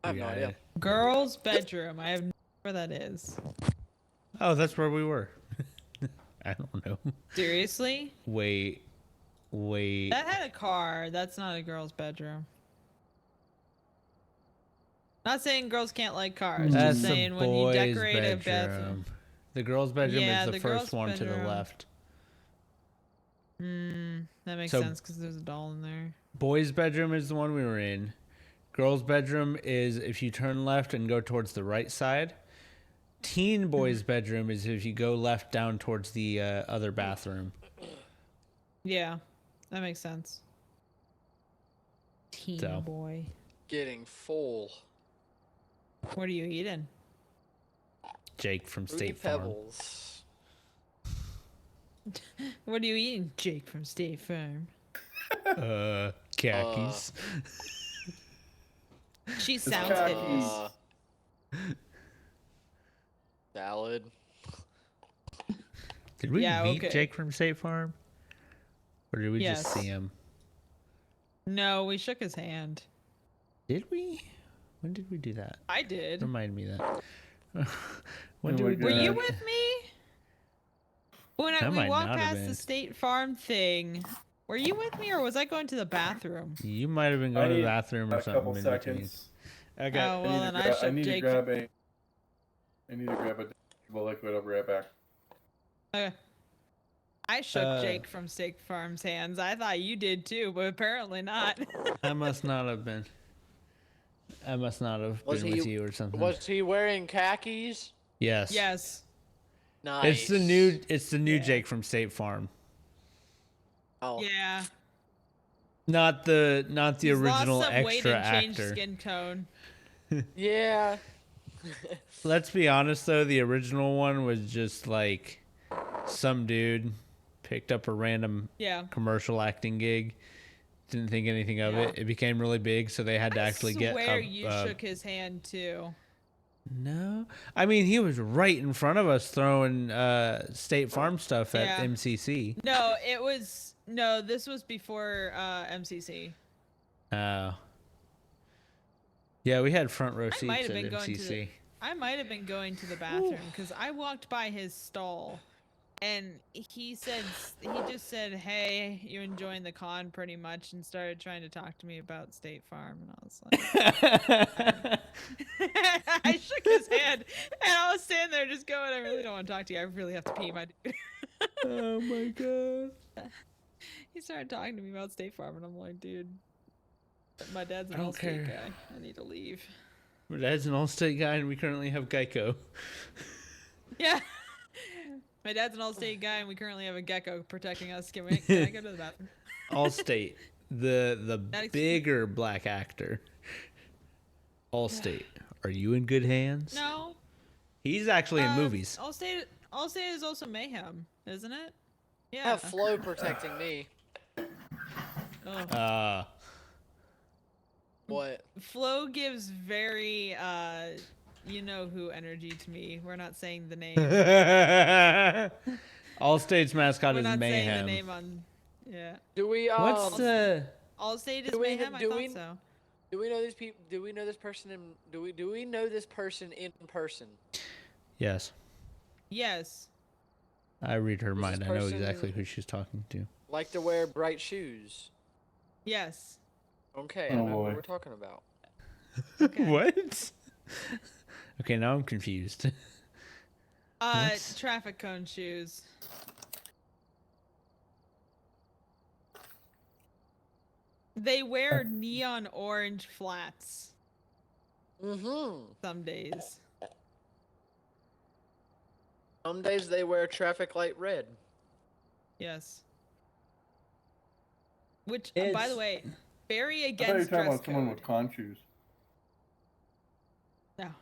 I have no got idea. it. Girls' bedroom. I have no idea where that is. Oh, that's where we were. I don't know. Seriously? Wait. That had a car. That's not a girl's bedroom. Not saying girls can't like cars. That's Just the saying when you boys' decorate a bathroom. bedroom. The girls' bedroom Yeah, is the the first girls' one to the bedroom. left. That makes So- sense because there's a doll in there. Boys' bedroom is the one we were in. Girls' bedroom is if you turn left and go towards the right side. Teen boys' bedroom is if you go left down towards the other bathroom. Yeah, that makes sense. Teen So. boy. Getting full. What are you eating? Jake from Fruity State Farm. Pebbles. What are you eating, Jake from State Farm? Khakis. She sounds khakis. hideous. Salad. Did we Yeah, meet okay. Jake from State Farm? Or did we just Yes. see him? No, we shook his hand. Did we? When did we do that? I did. Remind me of that. When Oh did my we do Were God. you that? with me? When That we might walked not have past the been. State Farm thing, were you with me or was I going to the bathroom? You might have been going to the need bathroom or A couple something in between. seconds. Okay. Oh, well, then I I shook need to Jake. grab a. I need to grab a liquid. I'll be right back. Okay. I shook Uh, Jake from State Farm's hands. I thought you did too, but apparently not. I must not have been. I must not have Was been he- with you or something. Was he wearing khakis? Yes. Yes. Nice. It's the new Yeah. Jake from State Farm. Oh, Yeah. Not the He's original lost some weight extra and changed actor. skin tone. yeah. Let's be honest though, the original one was just like some dude picked up a random Yeah. commercial acting gig. Didn't think anything of Yeah. it. It became really big, so they had to actually get swear a, you shook his hand too. No, I mean he was right in front of us throwing State Farm stuff at Yeah. MCC. No, this was before MCC. Oh. Yeah, we had front row I seats might at have been going to MCC. the I might have been going to the bathroom because I walked by his stall, and he just said, "Hey, you enjoying the con pretty much," and started trying to talk to me about State Farm, and I was like, I shook his hand, and I was standing there just going, "I really don't want to talk to you. I really have to pee, my dude." Oh my god. He started talking to me about State Farm, and I'm like, "Dude, my dad's I an don't Allstate care. guy. I need to leave." My dad's an Allstate guy, and we currently have Geico. Yeah. My dad's an Allstate guy, and we currently have a gecko protecting us. Can I go to the bathroom? Allstate, the That ex- bigger black actor. Allstate, are you in good hands? No. He's actually in um, movies. Allstate is also Mayhem, isn't it? I Yeah. have Flo protecting me. Oh. What? Flo gives very, you know who energy to me. We're not saying the name. Allstate's mascot We're is not saying the Mayhem. name on. Yeah. Do we What's the? Allstate is Do we- Mayhem. I do thought we- so. Do we know these people? Do we know this person in? Do we know this person in person? Yes, Yes. I read her Is this mind. I know person- exactly who she's talking to. Like to wear bright shoes. Yes. Okay, I Oh, know boy. what we're talking about. Okay. What? Okay, now I'm confused. What? Traffic cone shoes. They wear neon orange flats Mm-hmm. some days. Some days they wear traffic light red. Yes. Which, by the It's- way, very I thought you were against talking dress about someone code. with con shoes. No.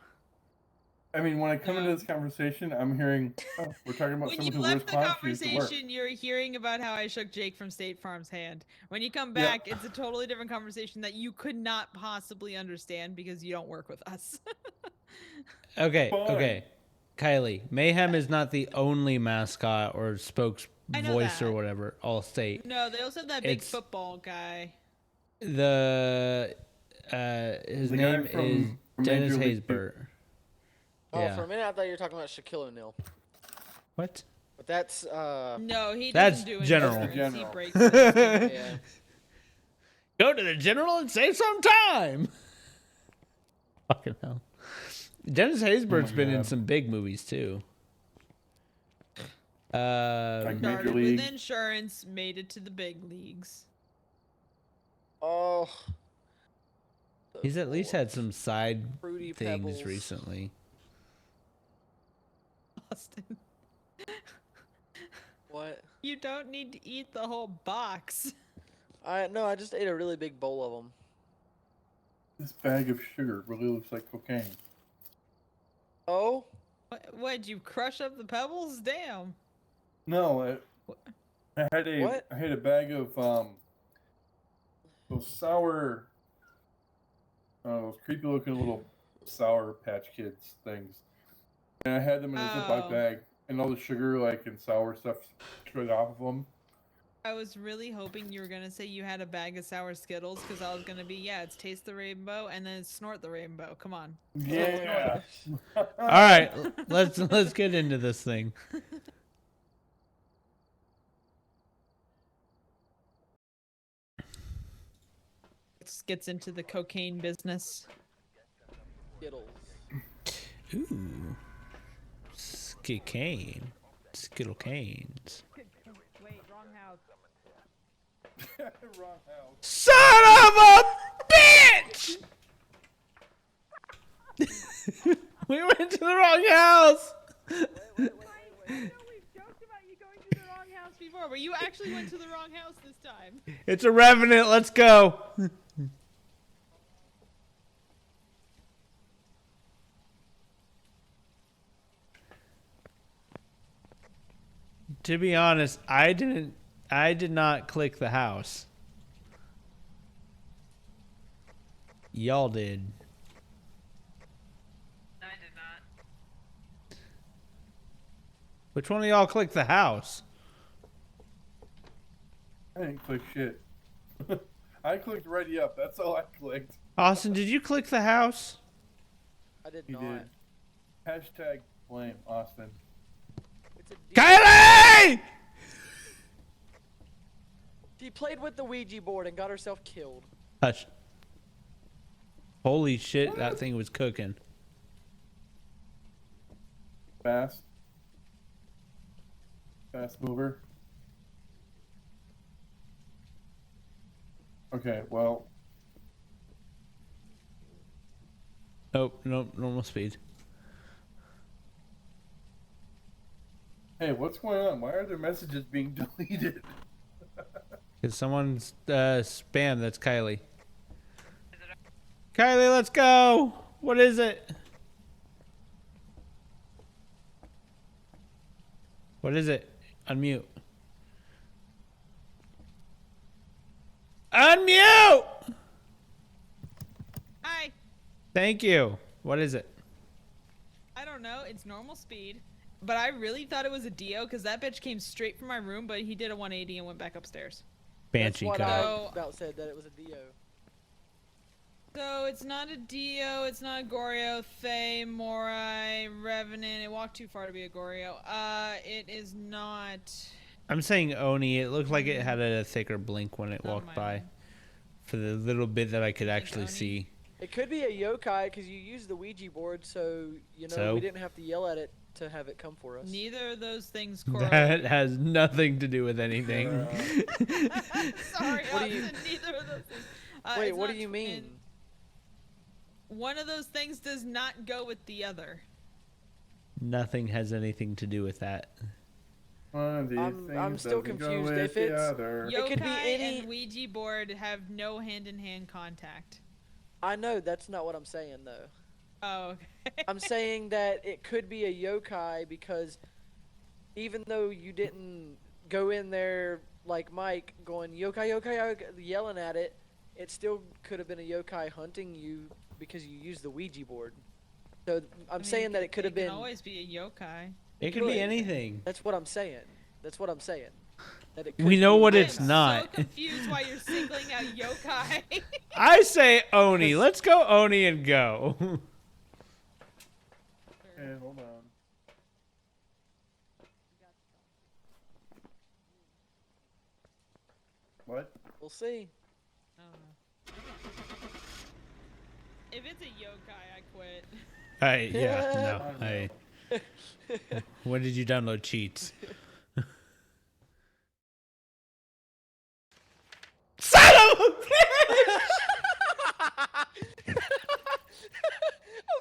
I mean, when I come No. into this conversation, I'm hearing, oh, we're talking about When someone you who wears left the con shoes to work. conversation, you're hearing about how I shook Jake from State Farm's hand. When you come Yeah. back, it's a totally different conversation that you could not possibly understand because you don't work with us. Okay, Fine. okay. Kylie, Mayhem is not the only mascot or spokes I know voice or that. whatever. Allstate. No, they also have that big It's- football guy. The his The guy name from is Dennis Major League Haysbert. Oh, Yeah. for a minute I thought you were talking about Shaquille O'Neal, What? but that's No, he That's doesn't do general. insurance. That's He general. breaks things. yeah. Go to the general and save some time. Fucking hell. Dennis Haysbert's been in God. some big movies too. Like Major Started League. with insurance, made it to the big leagues. Oh. He's at least had some side Fruity things Pebbles. recently. Austin, What? you don't need to eat the whole box. I just ate a really big bowl of them. This bag of sugar really looks like cocaine. Oh, What'd you crush up the pebbles? Damn. No, I had a What? I had a bag of those sour, those creepy looking little Sour Patch Kids things, and I had them in a Ziploc Oh. bag, and all the sugar and sour stuff straight off of them. I was really hoping you were gonna say you had a bag of sour Skittles, because I was gonna be, yeah, it's taste the rainbow and then it's snort the rainbow. Come on. Yeah. All right, let's get into this thing. Gets into the cocaine business. Skittles. Ooh, Skittle canes. Wait, wrong house. Wrong house. Son of a bitch! We went to the wrong house. I know we've joked about you going to the wrong house before, but you actually went to the wrong house this time. It's a revenant. Let's go. To be honest, I did not click the house. Y'all did. I did not. Which one of y'all clicked the house? I didn't click shit. I clicked ready up. That's all I clicked. Austin, did you click the house? I did He not. did. Hashtag blame Austin. It's a D- Kylie! She played with the Ouija board and got herself killed. Hush. Holy shit, that thing was cooking. Fast mover. Okay, well, Nope, normal speed. hey, what's going on? Why are there messages being deleted? Because someone's spam, that's Kylie. Kylie, let's go! What is it? What is it? Unmute. Unmute! Hi. Thank you. What is it? I don't know. It's normal speed. But I really thought it was a Dio because that bitch came straight from my room, but he did a 180 and went back upstairs. Banshee That's what code. code. I about said, that it was a Dio. So it's not a Dio, it's not a Goryo, Fae, Morai, Revenant. It walked too far to be a Goryo. It is not. I'm saying Oni. It looked like it had a thicker blink when it Not walked mine. by. For the little bit that I could actually Oni? see. It could be a yokai because you used the Ouija board, so you know So? we didn't have to yell at it to have it come for us. Neither of those things correlate. That has nothing to do with anything. Sorry, What do you- Austin, neither of those things. Wait, it's what do not you twin. mean? One of those things does not go with the other. Nothing has anything to do with that. One of these I'm things still doesn't go confused. with If the it's- other. It could be Yokai any- and Ouija board have no hand-in-hand contact. I know that's not what I'm saying though. Oh, okay. I'm saying that it could be a yokai because even though you didn't go in there like Mike going yokai, yokai, yokai, yelling at it, it still could have been a yokai hunting you because you used the Ouija board. So I I'm mean, saying that it could have can been. always be a yokai. It could be could. anything. That's what I'm saying. That's what I'm saying. that it We could know be what a it's yokai. not. So confused why you're singling out yokai. I say Oni. Let's go Oni and go. Okay, hold on. What? We'll see. If it's a yokai, I quit. Yeah, I no. know. When did you download cheats? Son of a bitch! I'm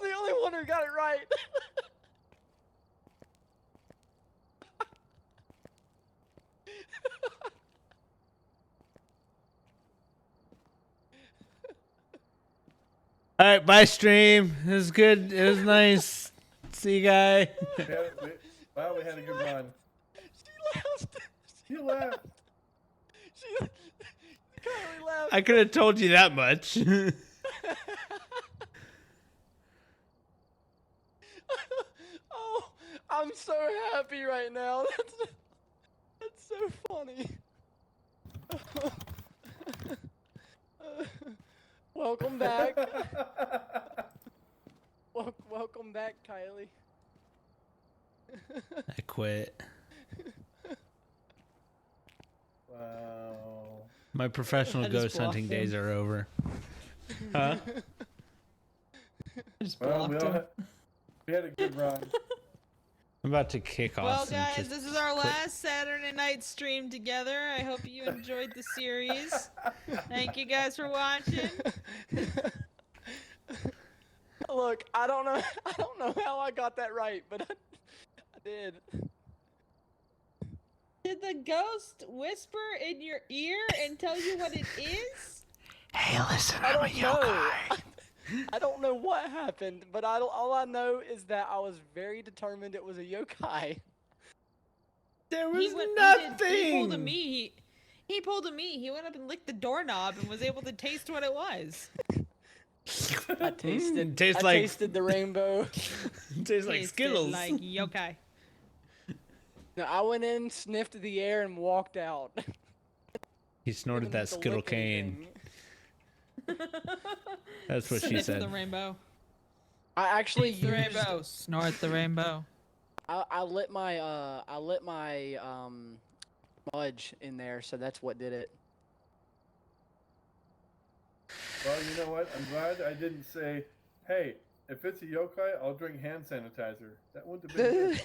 the only one who got it right. All right, bye stream. It was good. It was nice. See you guys. Wow, we had a good run. She laughed. You laughed. She Kylie laughed. I could have told you that much. Oh, I'm so happy right now. That's so funny. Welcome back. Welcome back, Kylie. I quit. Wow. My professional I just ghost hunting blocked him. days are over. Huh? I just Well, blocked him. we had a good run. I'm about to kick off. Well, guys, this is our last Saturday night stream together. I hope you enjoyed the series. Thank you guys for watching. Look, I don't know how I got that right, but I did. Did the ghost whisper in your ear and tell you what it is? Hey, listen, I don't know. I don't know what happened, but all I know is that I was very determined it was a yokai. There was He pulled a nothing. me. He pulled a me. He went up and licked the doorknob and was able to taste what it was. I tasted. tastes I like- tasted the rainbow. Tastes like Tasted Skittles. like yokai. No, I went in, sniffed the air, and walked out. He snorted Didn't that have to Skittle lick cane. anything. That's what she Sniff said. the rainbow. I actually Taste the used. rainbow. Snort the rainbow. I lit my smudge in there, so that's what did it. Well, you know what? I'm glad I didn't say, hey, if it's a yokai, I'll drink hand sanitizer. That wouldn't have been good.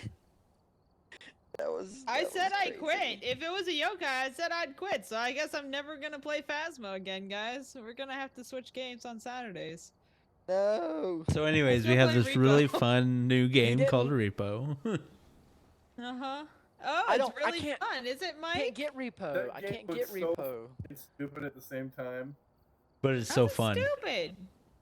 I that said was I crazy. quit. If it was a yokai, I said I'd quit. So I guess I'm never gonna play Phasmo again, guys. We're gonna have to switch games on Saturdays. No. So, anyways, Let's we go have play this really Repo. fun new game didn't- called Repo. Uh-huh. Oh, I it's don't- I really can't- fun, is it, I can't Mike? get repo. That I game can't was get so repo. It's stupid at the same time. But it's How's so it fun. Stupid.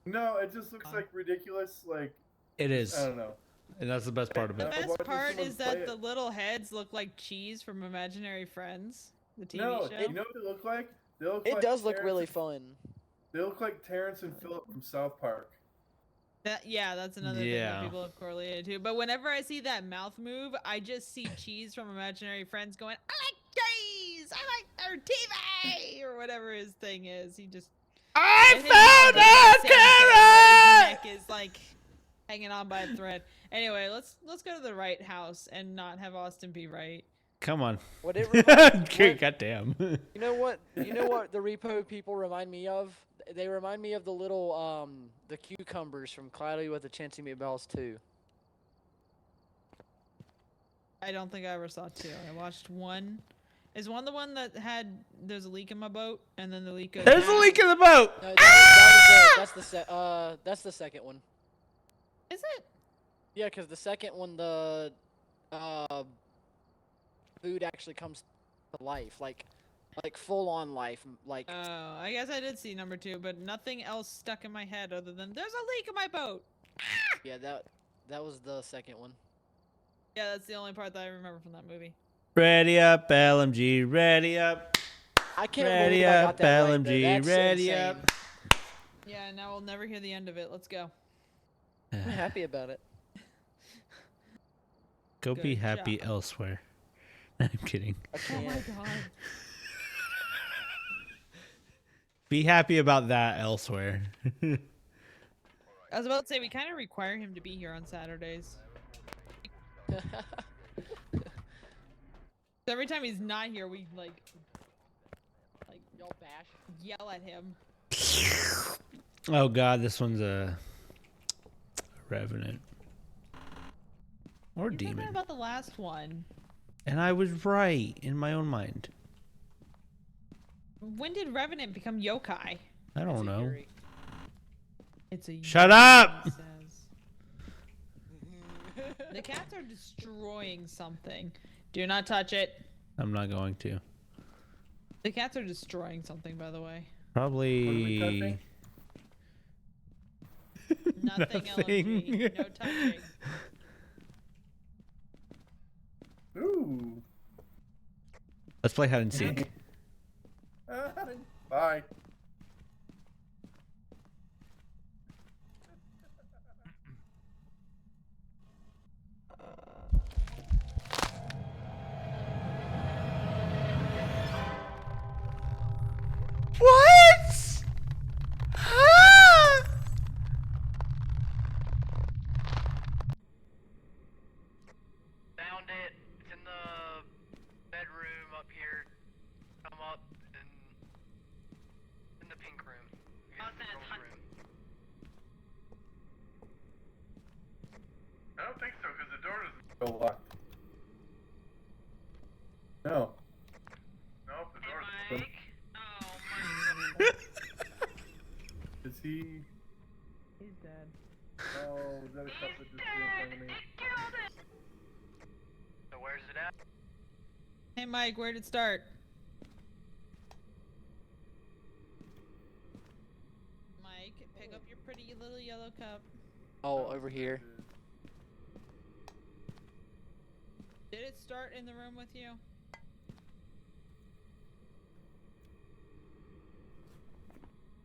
No, it just looks like ridiculous. Like, It is. I don't know. And that's the best part of The it. Why best did part someone is play that it? the little heads look like cheese from Imaginary Friends, the TV No, show. you know what they look like? They look It like does look Terrence really and- fun. They look like Terrence and Phillip from South Park. Yeah, that's another thing Yeah. that people have correlated to. But whenever I see that mouth move, I just see cheese from Imaginary Friends going, I like cheese! I like or TV! Or whatever his thing is. He just... I and his mouth does the same thing, where his neck is like hanging on by a thread. Anyway, let's go to the right house and not have Austin be right. Come on. What it reminds, Okay, what, goddamn. you know what the repo people remind me of? They remind me of the little the cucumbers from Cloudy with a Chance of Meatballs 2. I don't think I ever saw two. I watched one. Is one the one that had there's a leak in my boat and then the leak goes There's a down? leak in the boat. No, that's the second one. Is it? Yeah, because the second one, the food actually comes to life, like full on life, like. Oh, I guess I did see number 2, but nothing else stuck in my head other than there's a leak in my boat. Yeah, that was the second one. Yeah, that's the only part that I remember from that movie. Ready up, LMG. Ready up. I can't Ready believe I got up, that right, though. LMG. That's Ready insane. up. Yeah, now we'll never hear the end of it. Let's go. I'm happy about it. Go be Good happy job. elsewhere. I'm kidding. I Oh can't. my god. Be happy about that elsewhere. I was about to say we kind of require him to be here on Saturdays. So every time he's not here, we like Y'all bash. yell at him. Oh god, this one's a revenant. Or You said that demon. about the last one. And I was right in my own mind. When did Revenant become yokai? I don't know. Yuri. It's a Shut Yuri, up! he says. The cats are destroying something. Do not touch it. I'm not going to. The cats are destroying something, by the way. Probably. Nothing, LMG. No touching. Ooh. Let's play hide and seek. Bye. What? Ah! Found it. It's in the bedroom up here. Come up and in the pink room. Yeah, Austin, it's girls' room. I don't think so, because the door is still locked. No. No, the Hey, door is Mike. Oh, Mike. Is he? He's dead. Oh, is that a cup that just flew in front of me? It killed it. So where's it at? Hey, Mike, where'd it start? Mike, pick up your pretty little yellow cup. Oh, over here. Did it start in the room with you?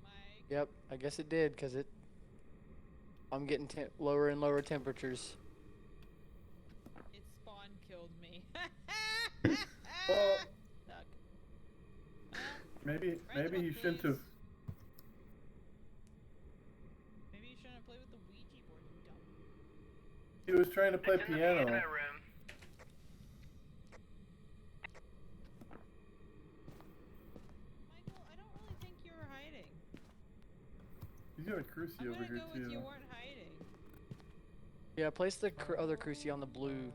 Mike? Yep, I guess it did, cause I'm getting lower and lower temperatures. It spawn killed me. Well, Suck. maybe Right he hook, shouldn't have. please. Maybe you shouldn't play with the Ouija board, you dumb. He was trying to play It's in the piano. piano room. Michael, I don't really think you were hiding. He's got a cruci I'm over gonna here go with too. you weren't hiding. Yeah, place the other cruci on the blue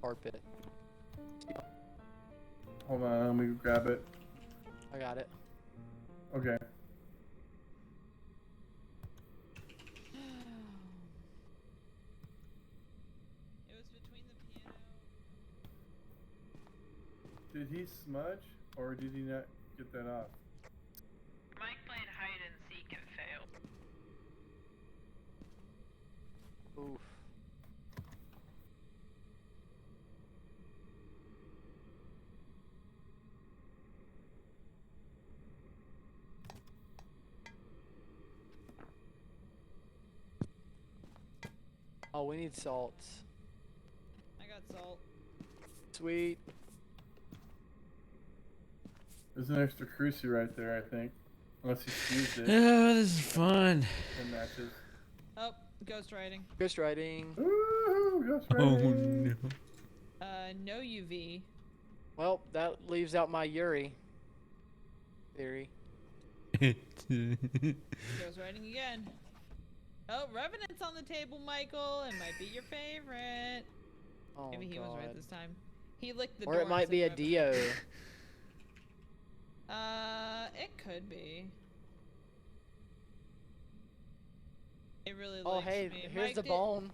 carpet. Hold on, let me grab it. I got it. Okay. It was between the piano. Did he smudge, or did he not get that off? Mike played hide and seek and failed. Oof. Oh, we need salts. I got salt. Sweet. There's an extra cruci right there, I think. Unless he fused it. Oh, this is fun. It matches. Oh, ghost writing. Ghost riding. Ooh, Ghost Oh Rider. no. No UV. Well, that leaves out my Yuri theory. Ghost writing again. Oh, Revenant's on the table, Michael. It might be your favorite. Oh, Maybe he was right God. this time. He licked the Or door it and might said be a Revenant. Dio. It could be. It really Oh, likes hey, me. here's Mike, the did- bone.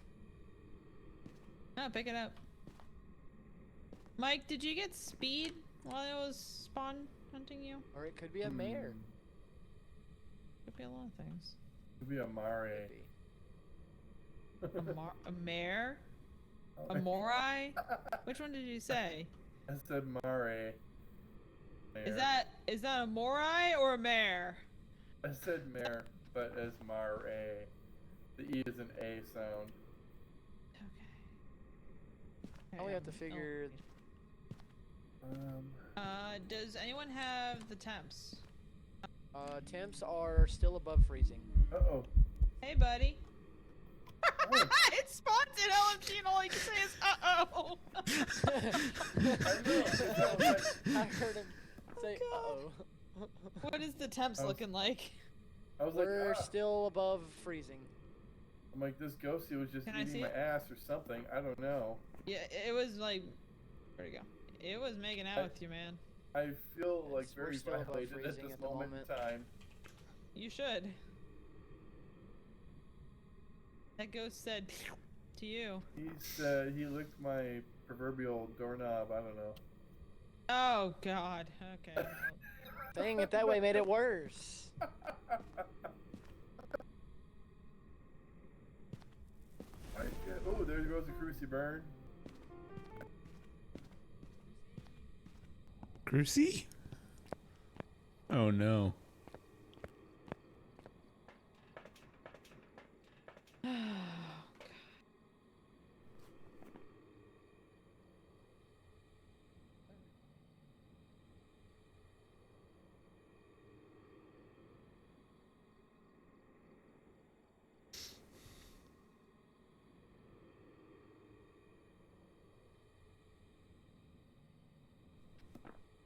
Oh, pick it up. Mike, did you get speed while I was spawn hunting you? Or it could be a mare. Could be a lot of things. Could be a Mare. A mare? A morai? Which one did you say? I said Mare. Is that a morai or a mare? I said mare, but as Mare. The E is an A sound. Okay. Now we have to figure Does anyone have the temps? Temps are still above freezing. Uh-oh. Hey, buddy. Oh. It spawned in LMG and all I can say is, uh-oh. I heard him say, God. uh-oh. What is the temps I was- looking like? I was We're like, still above freezing. I'm like, this ghosty was just Can I see eating my it? ass or something. I don't know. Yeah, it was like, where'd it go? It was making out with you, man. I feel like We're very still above violated at freezing this at the moment in time. You should. That ghost said to you. He said he licked my proverbial doorknob. I don't know. Oh, God. Okay. well, Saying it that way made it worse. Oh, there goes the Cruci burn. Cruci? Oh no.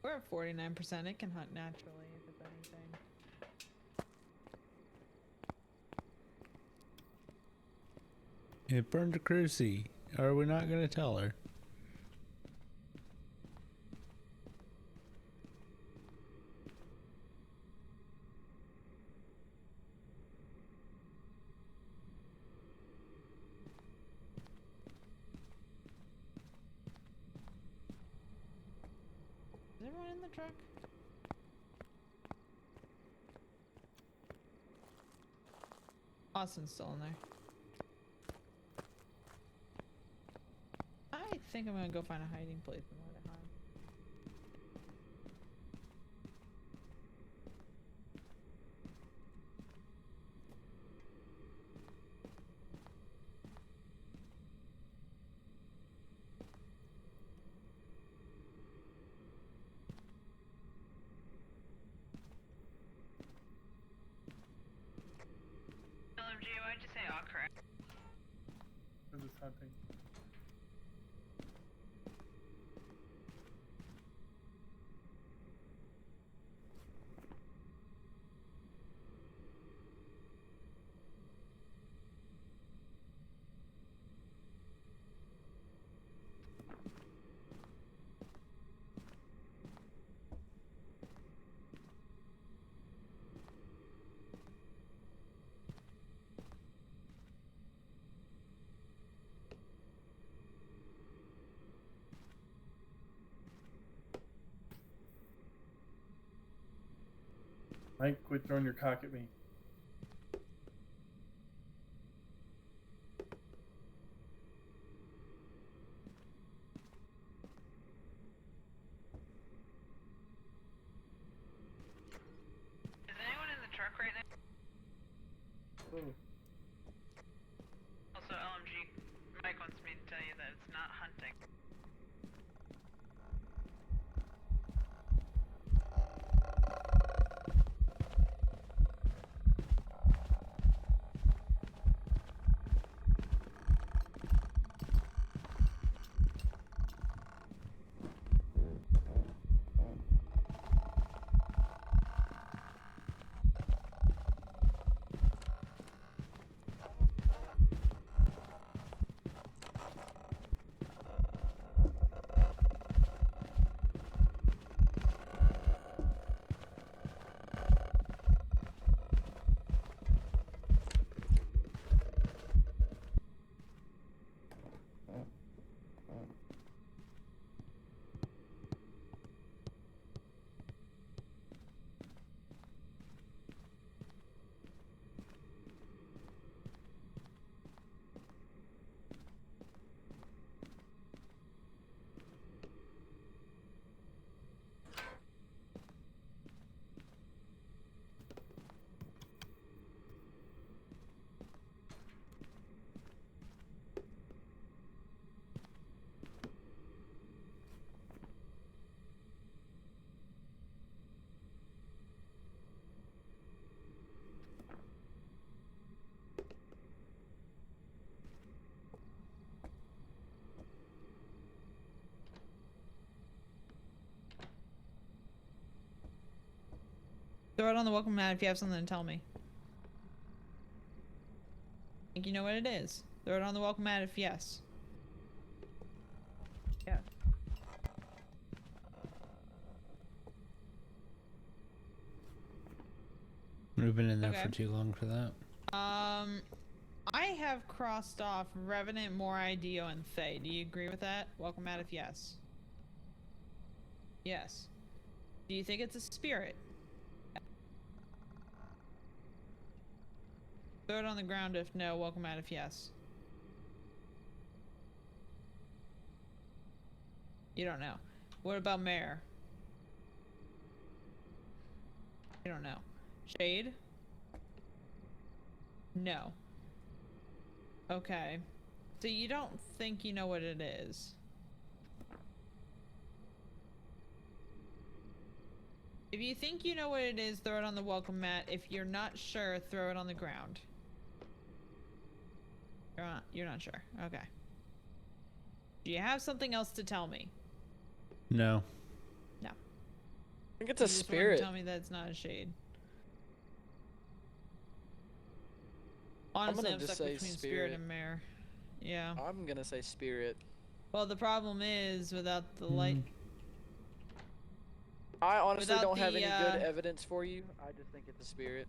We're at 49%. It can hunt naturally if it's anything. It burned a Cruci. Are we not gonna tell her? Is everyone in the truck? Austin's still in there. I think I'm gonna go find a hiding place and let it hide. LMG, why'd you say all correct? This is hunting. Mike, quit throwing your cock at me. Is anyone in the truck right now? Oh. Also, LMG, Mike wants me to tell you that it's not hunting. Throw it on the welcome mat if you have something to tell me. Think you know what it is. Throw it on the welcome mat if yes. Yeah. We've been in there Okay. for too long for that. I have crossed off Revenant, More Ideo, and Fae. Do you agree with that? Welcome mat if yes. Yes. Do you think it's a spirit? Throw it on the ground if no. Welcome mat if yes. You don't know. What about Mare? You don't know. Shade? No. Okay. So you don't think you know what it is? If you think you know what it is, throw it on the welcome mat. If you're not sure, throw it on the ground. You're not sure. Okay. Do you have something else to tell me? No. No. I think it's You a just wanted to spirit. tell me that it's not a shade. I'm Honestly, gonna I'm just stuck say between spirit. spirit and mare. Yeah. I'm gonna say spirit. Well, the problem is without the light. I honestly Without don't have the, any good evidence for you. I just think it's a spirit.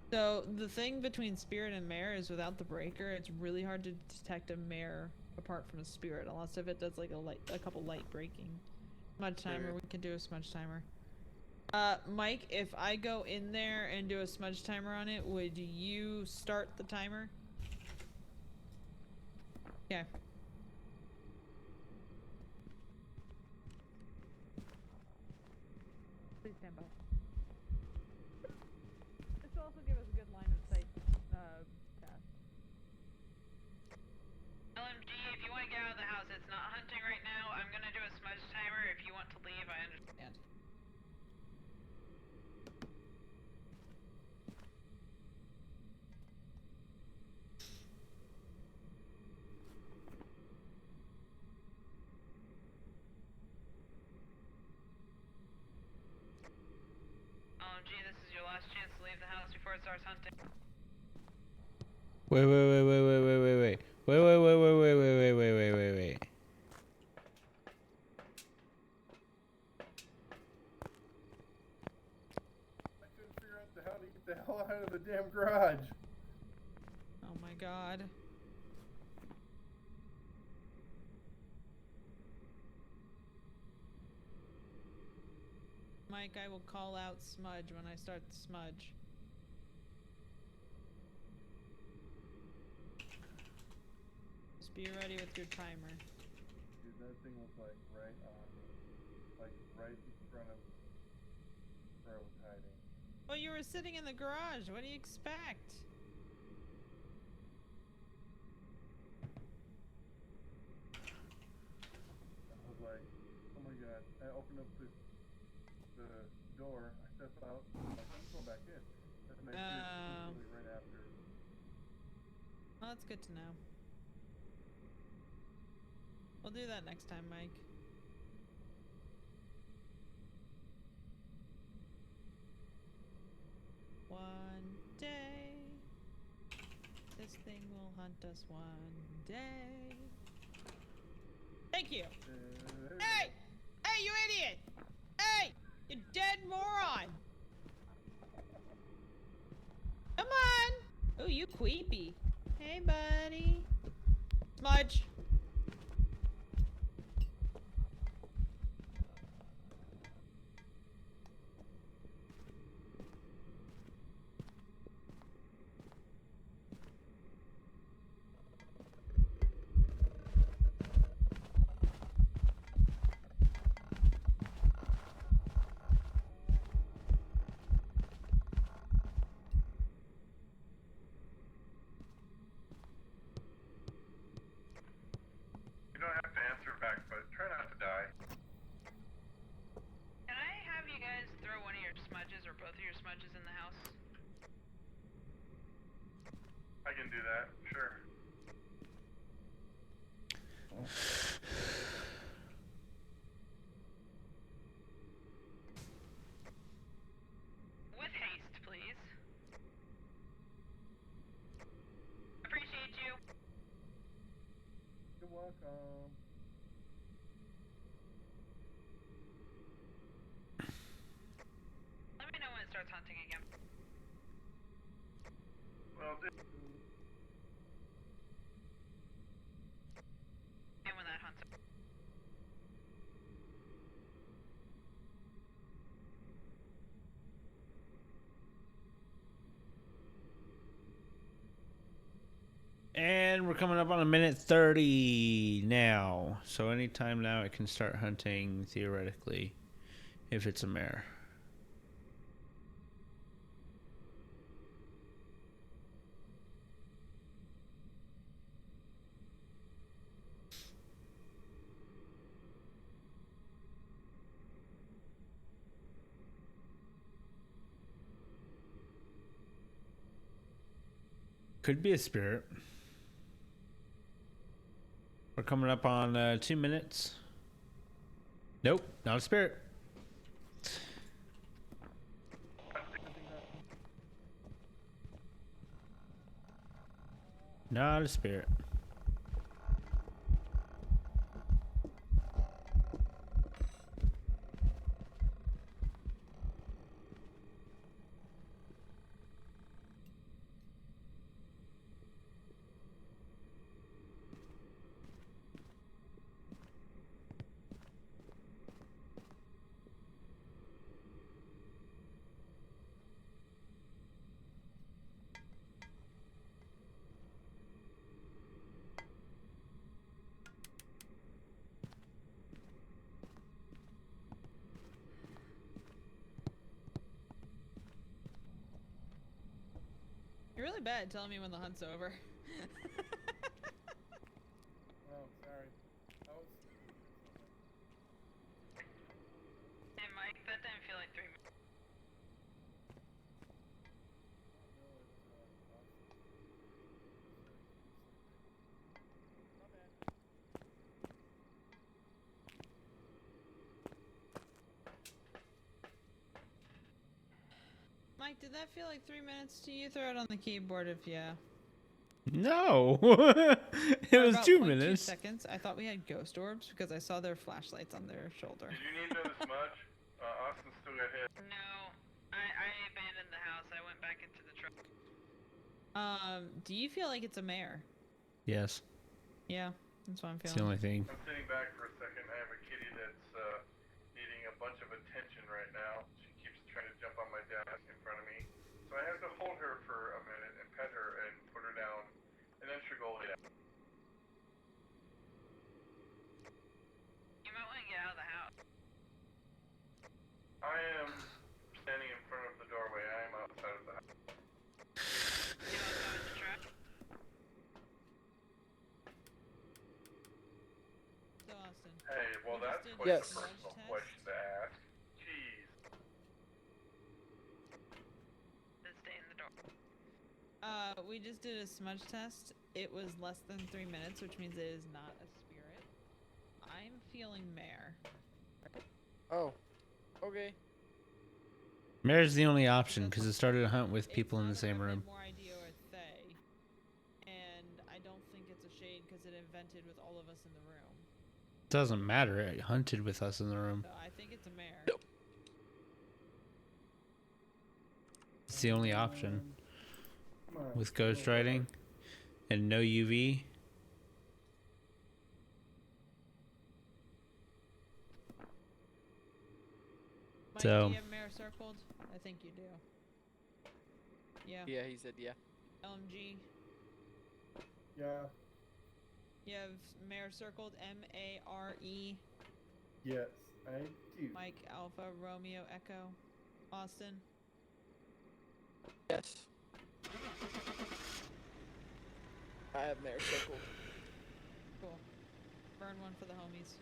So the thing between spirit and mare is without the breaker, it's really hard to detect a mare apart from a spirit, unless if it does like a couple light breaking. Smudge timer, we can do a smudge timer. Mike, if I go in there and do a smudge timer on it, would you start the timer? Yeah. Please stand by. This will also give us a good line of sight, path. LMG, if you want to get out of the house, it's not hunting right now. I'm gonna do a smudge timer. If you want to leave, I understand. LMG, this is your last chance to leave the house before it starts hunting. Wait. Wait. I couldn't figure out how to get the hell out of the damn garage. Oh my god. Mike, I will call out smudge when I start the smudge. Just be ready with your timer. Dude, that thing was like right on me. Like right in front of where I was hiding. Well, you were sitting in the garage. What do you expect? I was like, oh my god. I opened up the door, I step out, I'm like, I'm going back in. And I see it literally right after. Well, that's good to know. We'll do that next time, Mike. One day, this thing will hunt us one day. Thank you. Hey! Hey, you idiot! Hey! You dead moron! Come on! Ooh, you creepy. Hey, buddy. Smudge. You don't have to answer back, but try not to die. Can I have you guys throw one of your smudges or both of your smudges in the house? I can do that, sure. hunting again. Well, And when that hunt's over. And we're coming up on a minute 30 now. So anytime now it can start hunting, theoretically, if it's a mare. Could be a spirit. We're coming up on 2 minutes. Nope, not a spirit. Not a spirit. You're really bad at telling me when the hunt's over. oh, sorry. I was. Hey Mike, that didn't feel like 3 minutes. Mike, did that feel like 3 minutes to you? Throw it on the keyboard if yeah. No. It For was about 2 0.2 minutes. seconds. I thought we had ghost orbs because I saw their flashlights on their shoulder. Did you need to know this much? Austin still got hit. No, I abandoned the house. I went back into the truck. Do you feel like it's a mare? Yes, Yeah, that's what I'm it's feeling. the only thing. I'm sitting back for a second. I have a kitty that's needing a bunch of attention right now. She keeps trying to jump on my desk in front of me. So I have to hold her for a minute and pet her and put her down. And then she'll go lay down. You might want to get out of the house. I am standing in front of the doorway. I am outside of the house. You want to go in the truck? So Austin. Hey, well You just that's did quite a Yes. personal test? question to ask. Jeez. Then stay in the door. We just did a smudge test. It was less than 3 minutes, which means it is not a spirit. I'm feeling mare. Oh, okay. Mare's the only option because it started a hunt with people in the same room. More idea or Thay, and I don't think it's a shade because it invented with all of us in the room. Doesn't matter. It hunted with us in the room. So I think it's a mare. It's the only option Come on. with ghost riding and no UV. Mike, So- do you have mare circled? I think you do. Yeah. Yeah, he said yeah. LMG. Yeah. You have mare circled. M-A-R-E. Yes, I do. Mike Alpha Romeo Echo. Austin. Yes. I have mare circled. Cool. Burn one for the homies.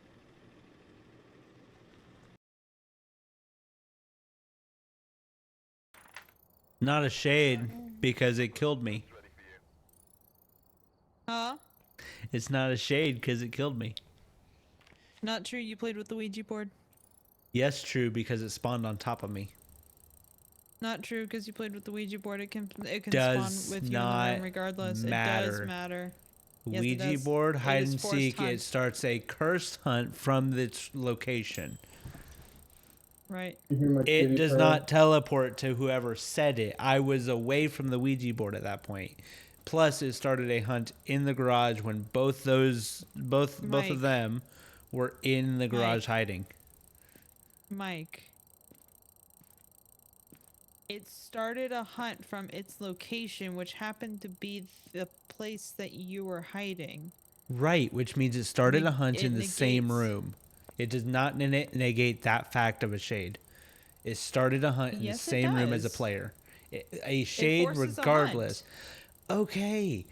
Not a shade because it killed me. Huh? It's not a shade because it killed me. Not true. You played with the Ouija board. Yes, true because it spawned on top of me. Not true because you played with the Ouija board. It can Does spawn with you in the not room regardless. It matter. does matter. Yes, it Ouija does. board, It hide is and forced seek. hunt. It starts a cursed hunt from its location. Right. You hear my It kitty does purr? not teleport to whoever said it. I was away from the Ouija board at that point. Plus, it started a hunt in the garage when both of Mike. them were in the garage hiding. Mike. It started a hunt from its location, which happened to be the place that you were hiding. Right, which means it started a hunt it in the same negates- room. It does not negate that fact of a shade. It started a hunt in the Yes, it same room as a does. player. A shade, forces a regardless. Okay,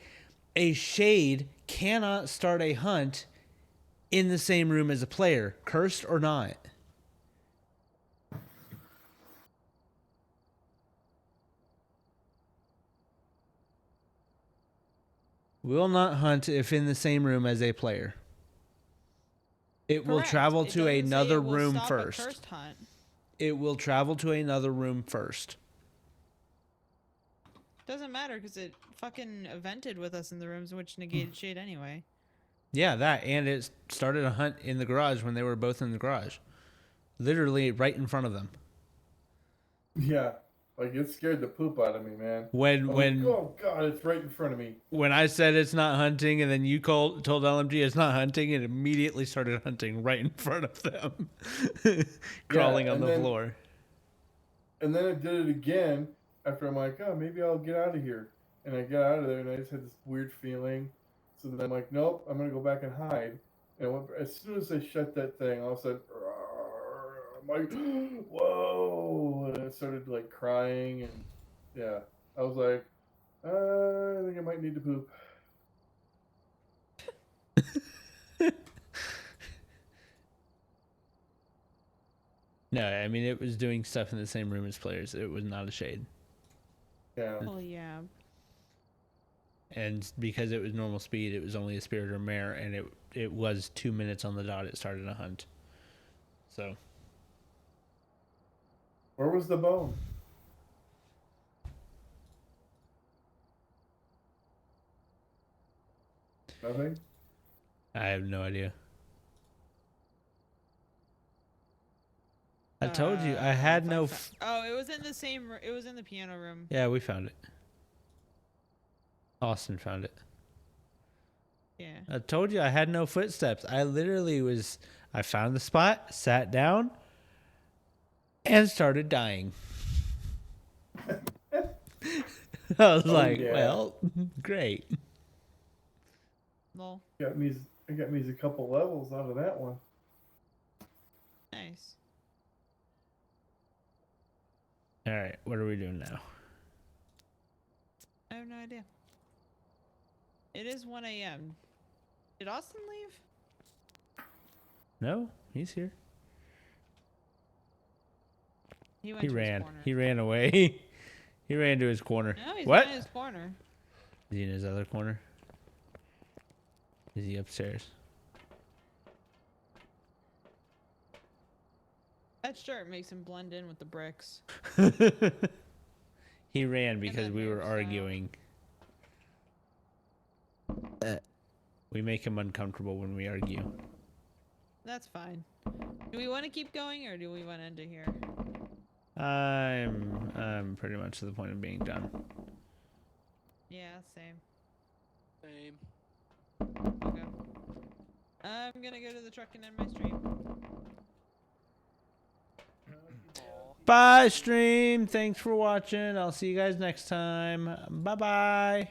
a shade cannot start a hunt in the same room as a player, cursed or not. Will not hunt if in the same room as a player. It will Correct. travel It to doesn't say another it will room stop a first. cursed hunt. It will travel to another room first. Doesn't matter because it fucking evented with us in the rooms, which negated shade anyway. Yeah, that, and it started a hunt in the garage when they were both in the garage. Literally right in front of them. Yeah, like it scared the poop out of me, man. When oh god, it's right in front of me. when I said it's not hunting, and then you told LMG it's not hunting, it immediately started hunting right in front of them, crawling on and the then- floor. And then it did it again after I'm like, oh, maybe I'll get out of here. And I got out of there, and I just had this weird feeling. So then I'm like, nope, I'm gonna go back and hide. And as soon as I shut that thing, all of a sudden, I'm like, whoa! And I started like crying, and yeah, I was like, I think I might need to poop. No, I mean it was doing stuff in the same room as players. It was not a shade, Yeah. Oh yeah. and because it was normal speed, it was only a spirit or mare, and it was 2 minutes on the dot. It started a hunt. So Where was the bone? Nothing. I have no idea. I told you I had no. Oh, it was in the same. It was in the piano room. Yeah, we found it. Austin found it. Yeah. I told you I had no footsteps. I literally was. I found the spot, sat down, and started dying. I was like, yeah. well, great. Lol. I got me a couple levels out of that one. Nice. All right, what are we doing now? I have no idea. It is 1 a.m. Did Austin leave? No, he's here. He went He to ran. His corner. He ran away. He ran to his corner. No, he's What? not in his corner. Is he in his other corner? Is he upstairs? That shirt makes him blend in with the bricks. He ran because then we were moves out. arguing. We make him uncomfortable when we argue. That's fine. Do we want to keep going or do we want to end it here? I'm pretty much to the point of being done. Yeah, same. Same. Okay. I'm gonna go to the truck and end my stream. Bye, stream. Thanks for watching. I'll see you guys next time. Bye bye.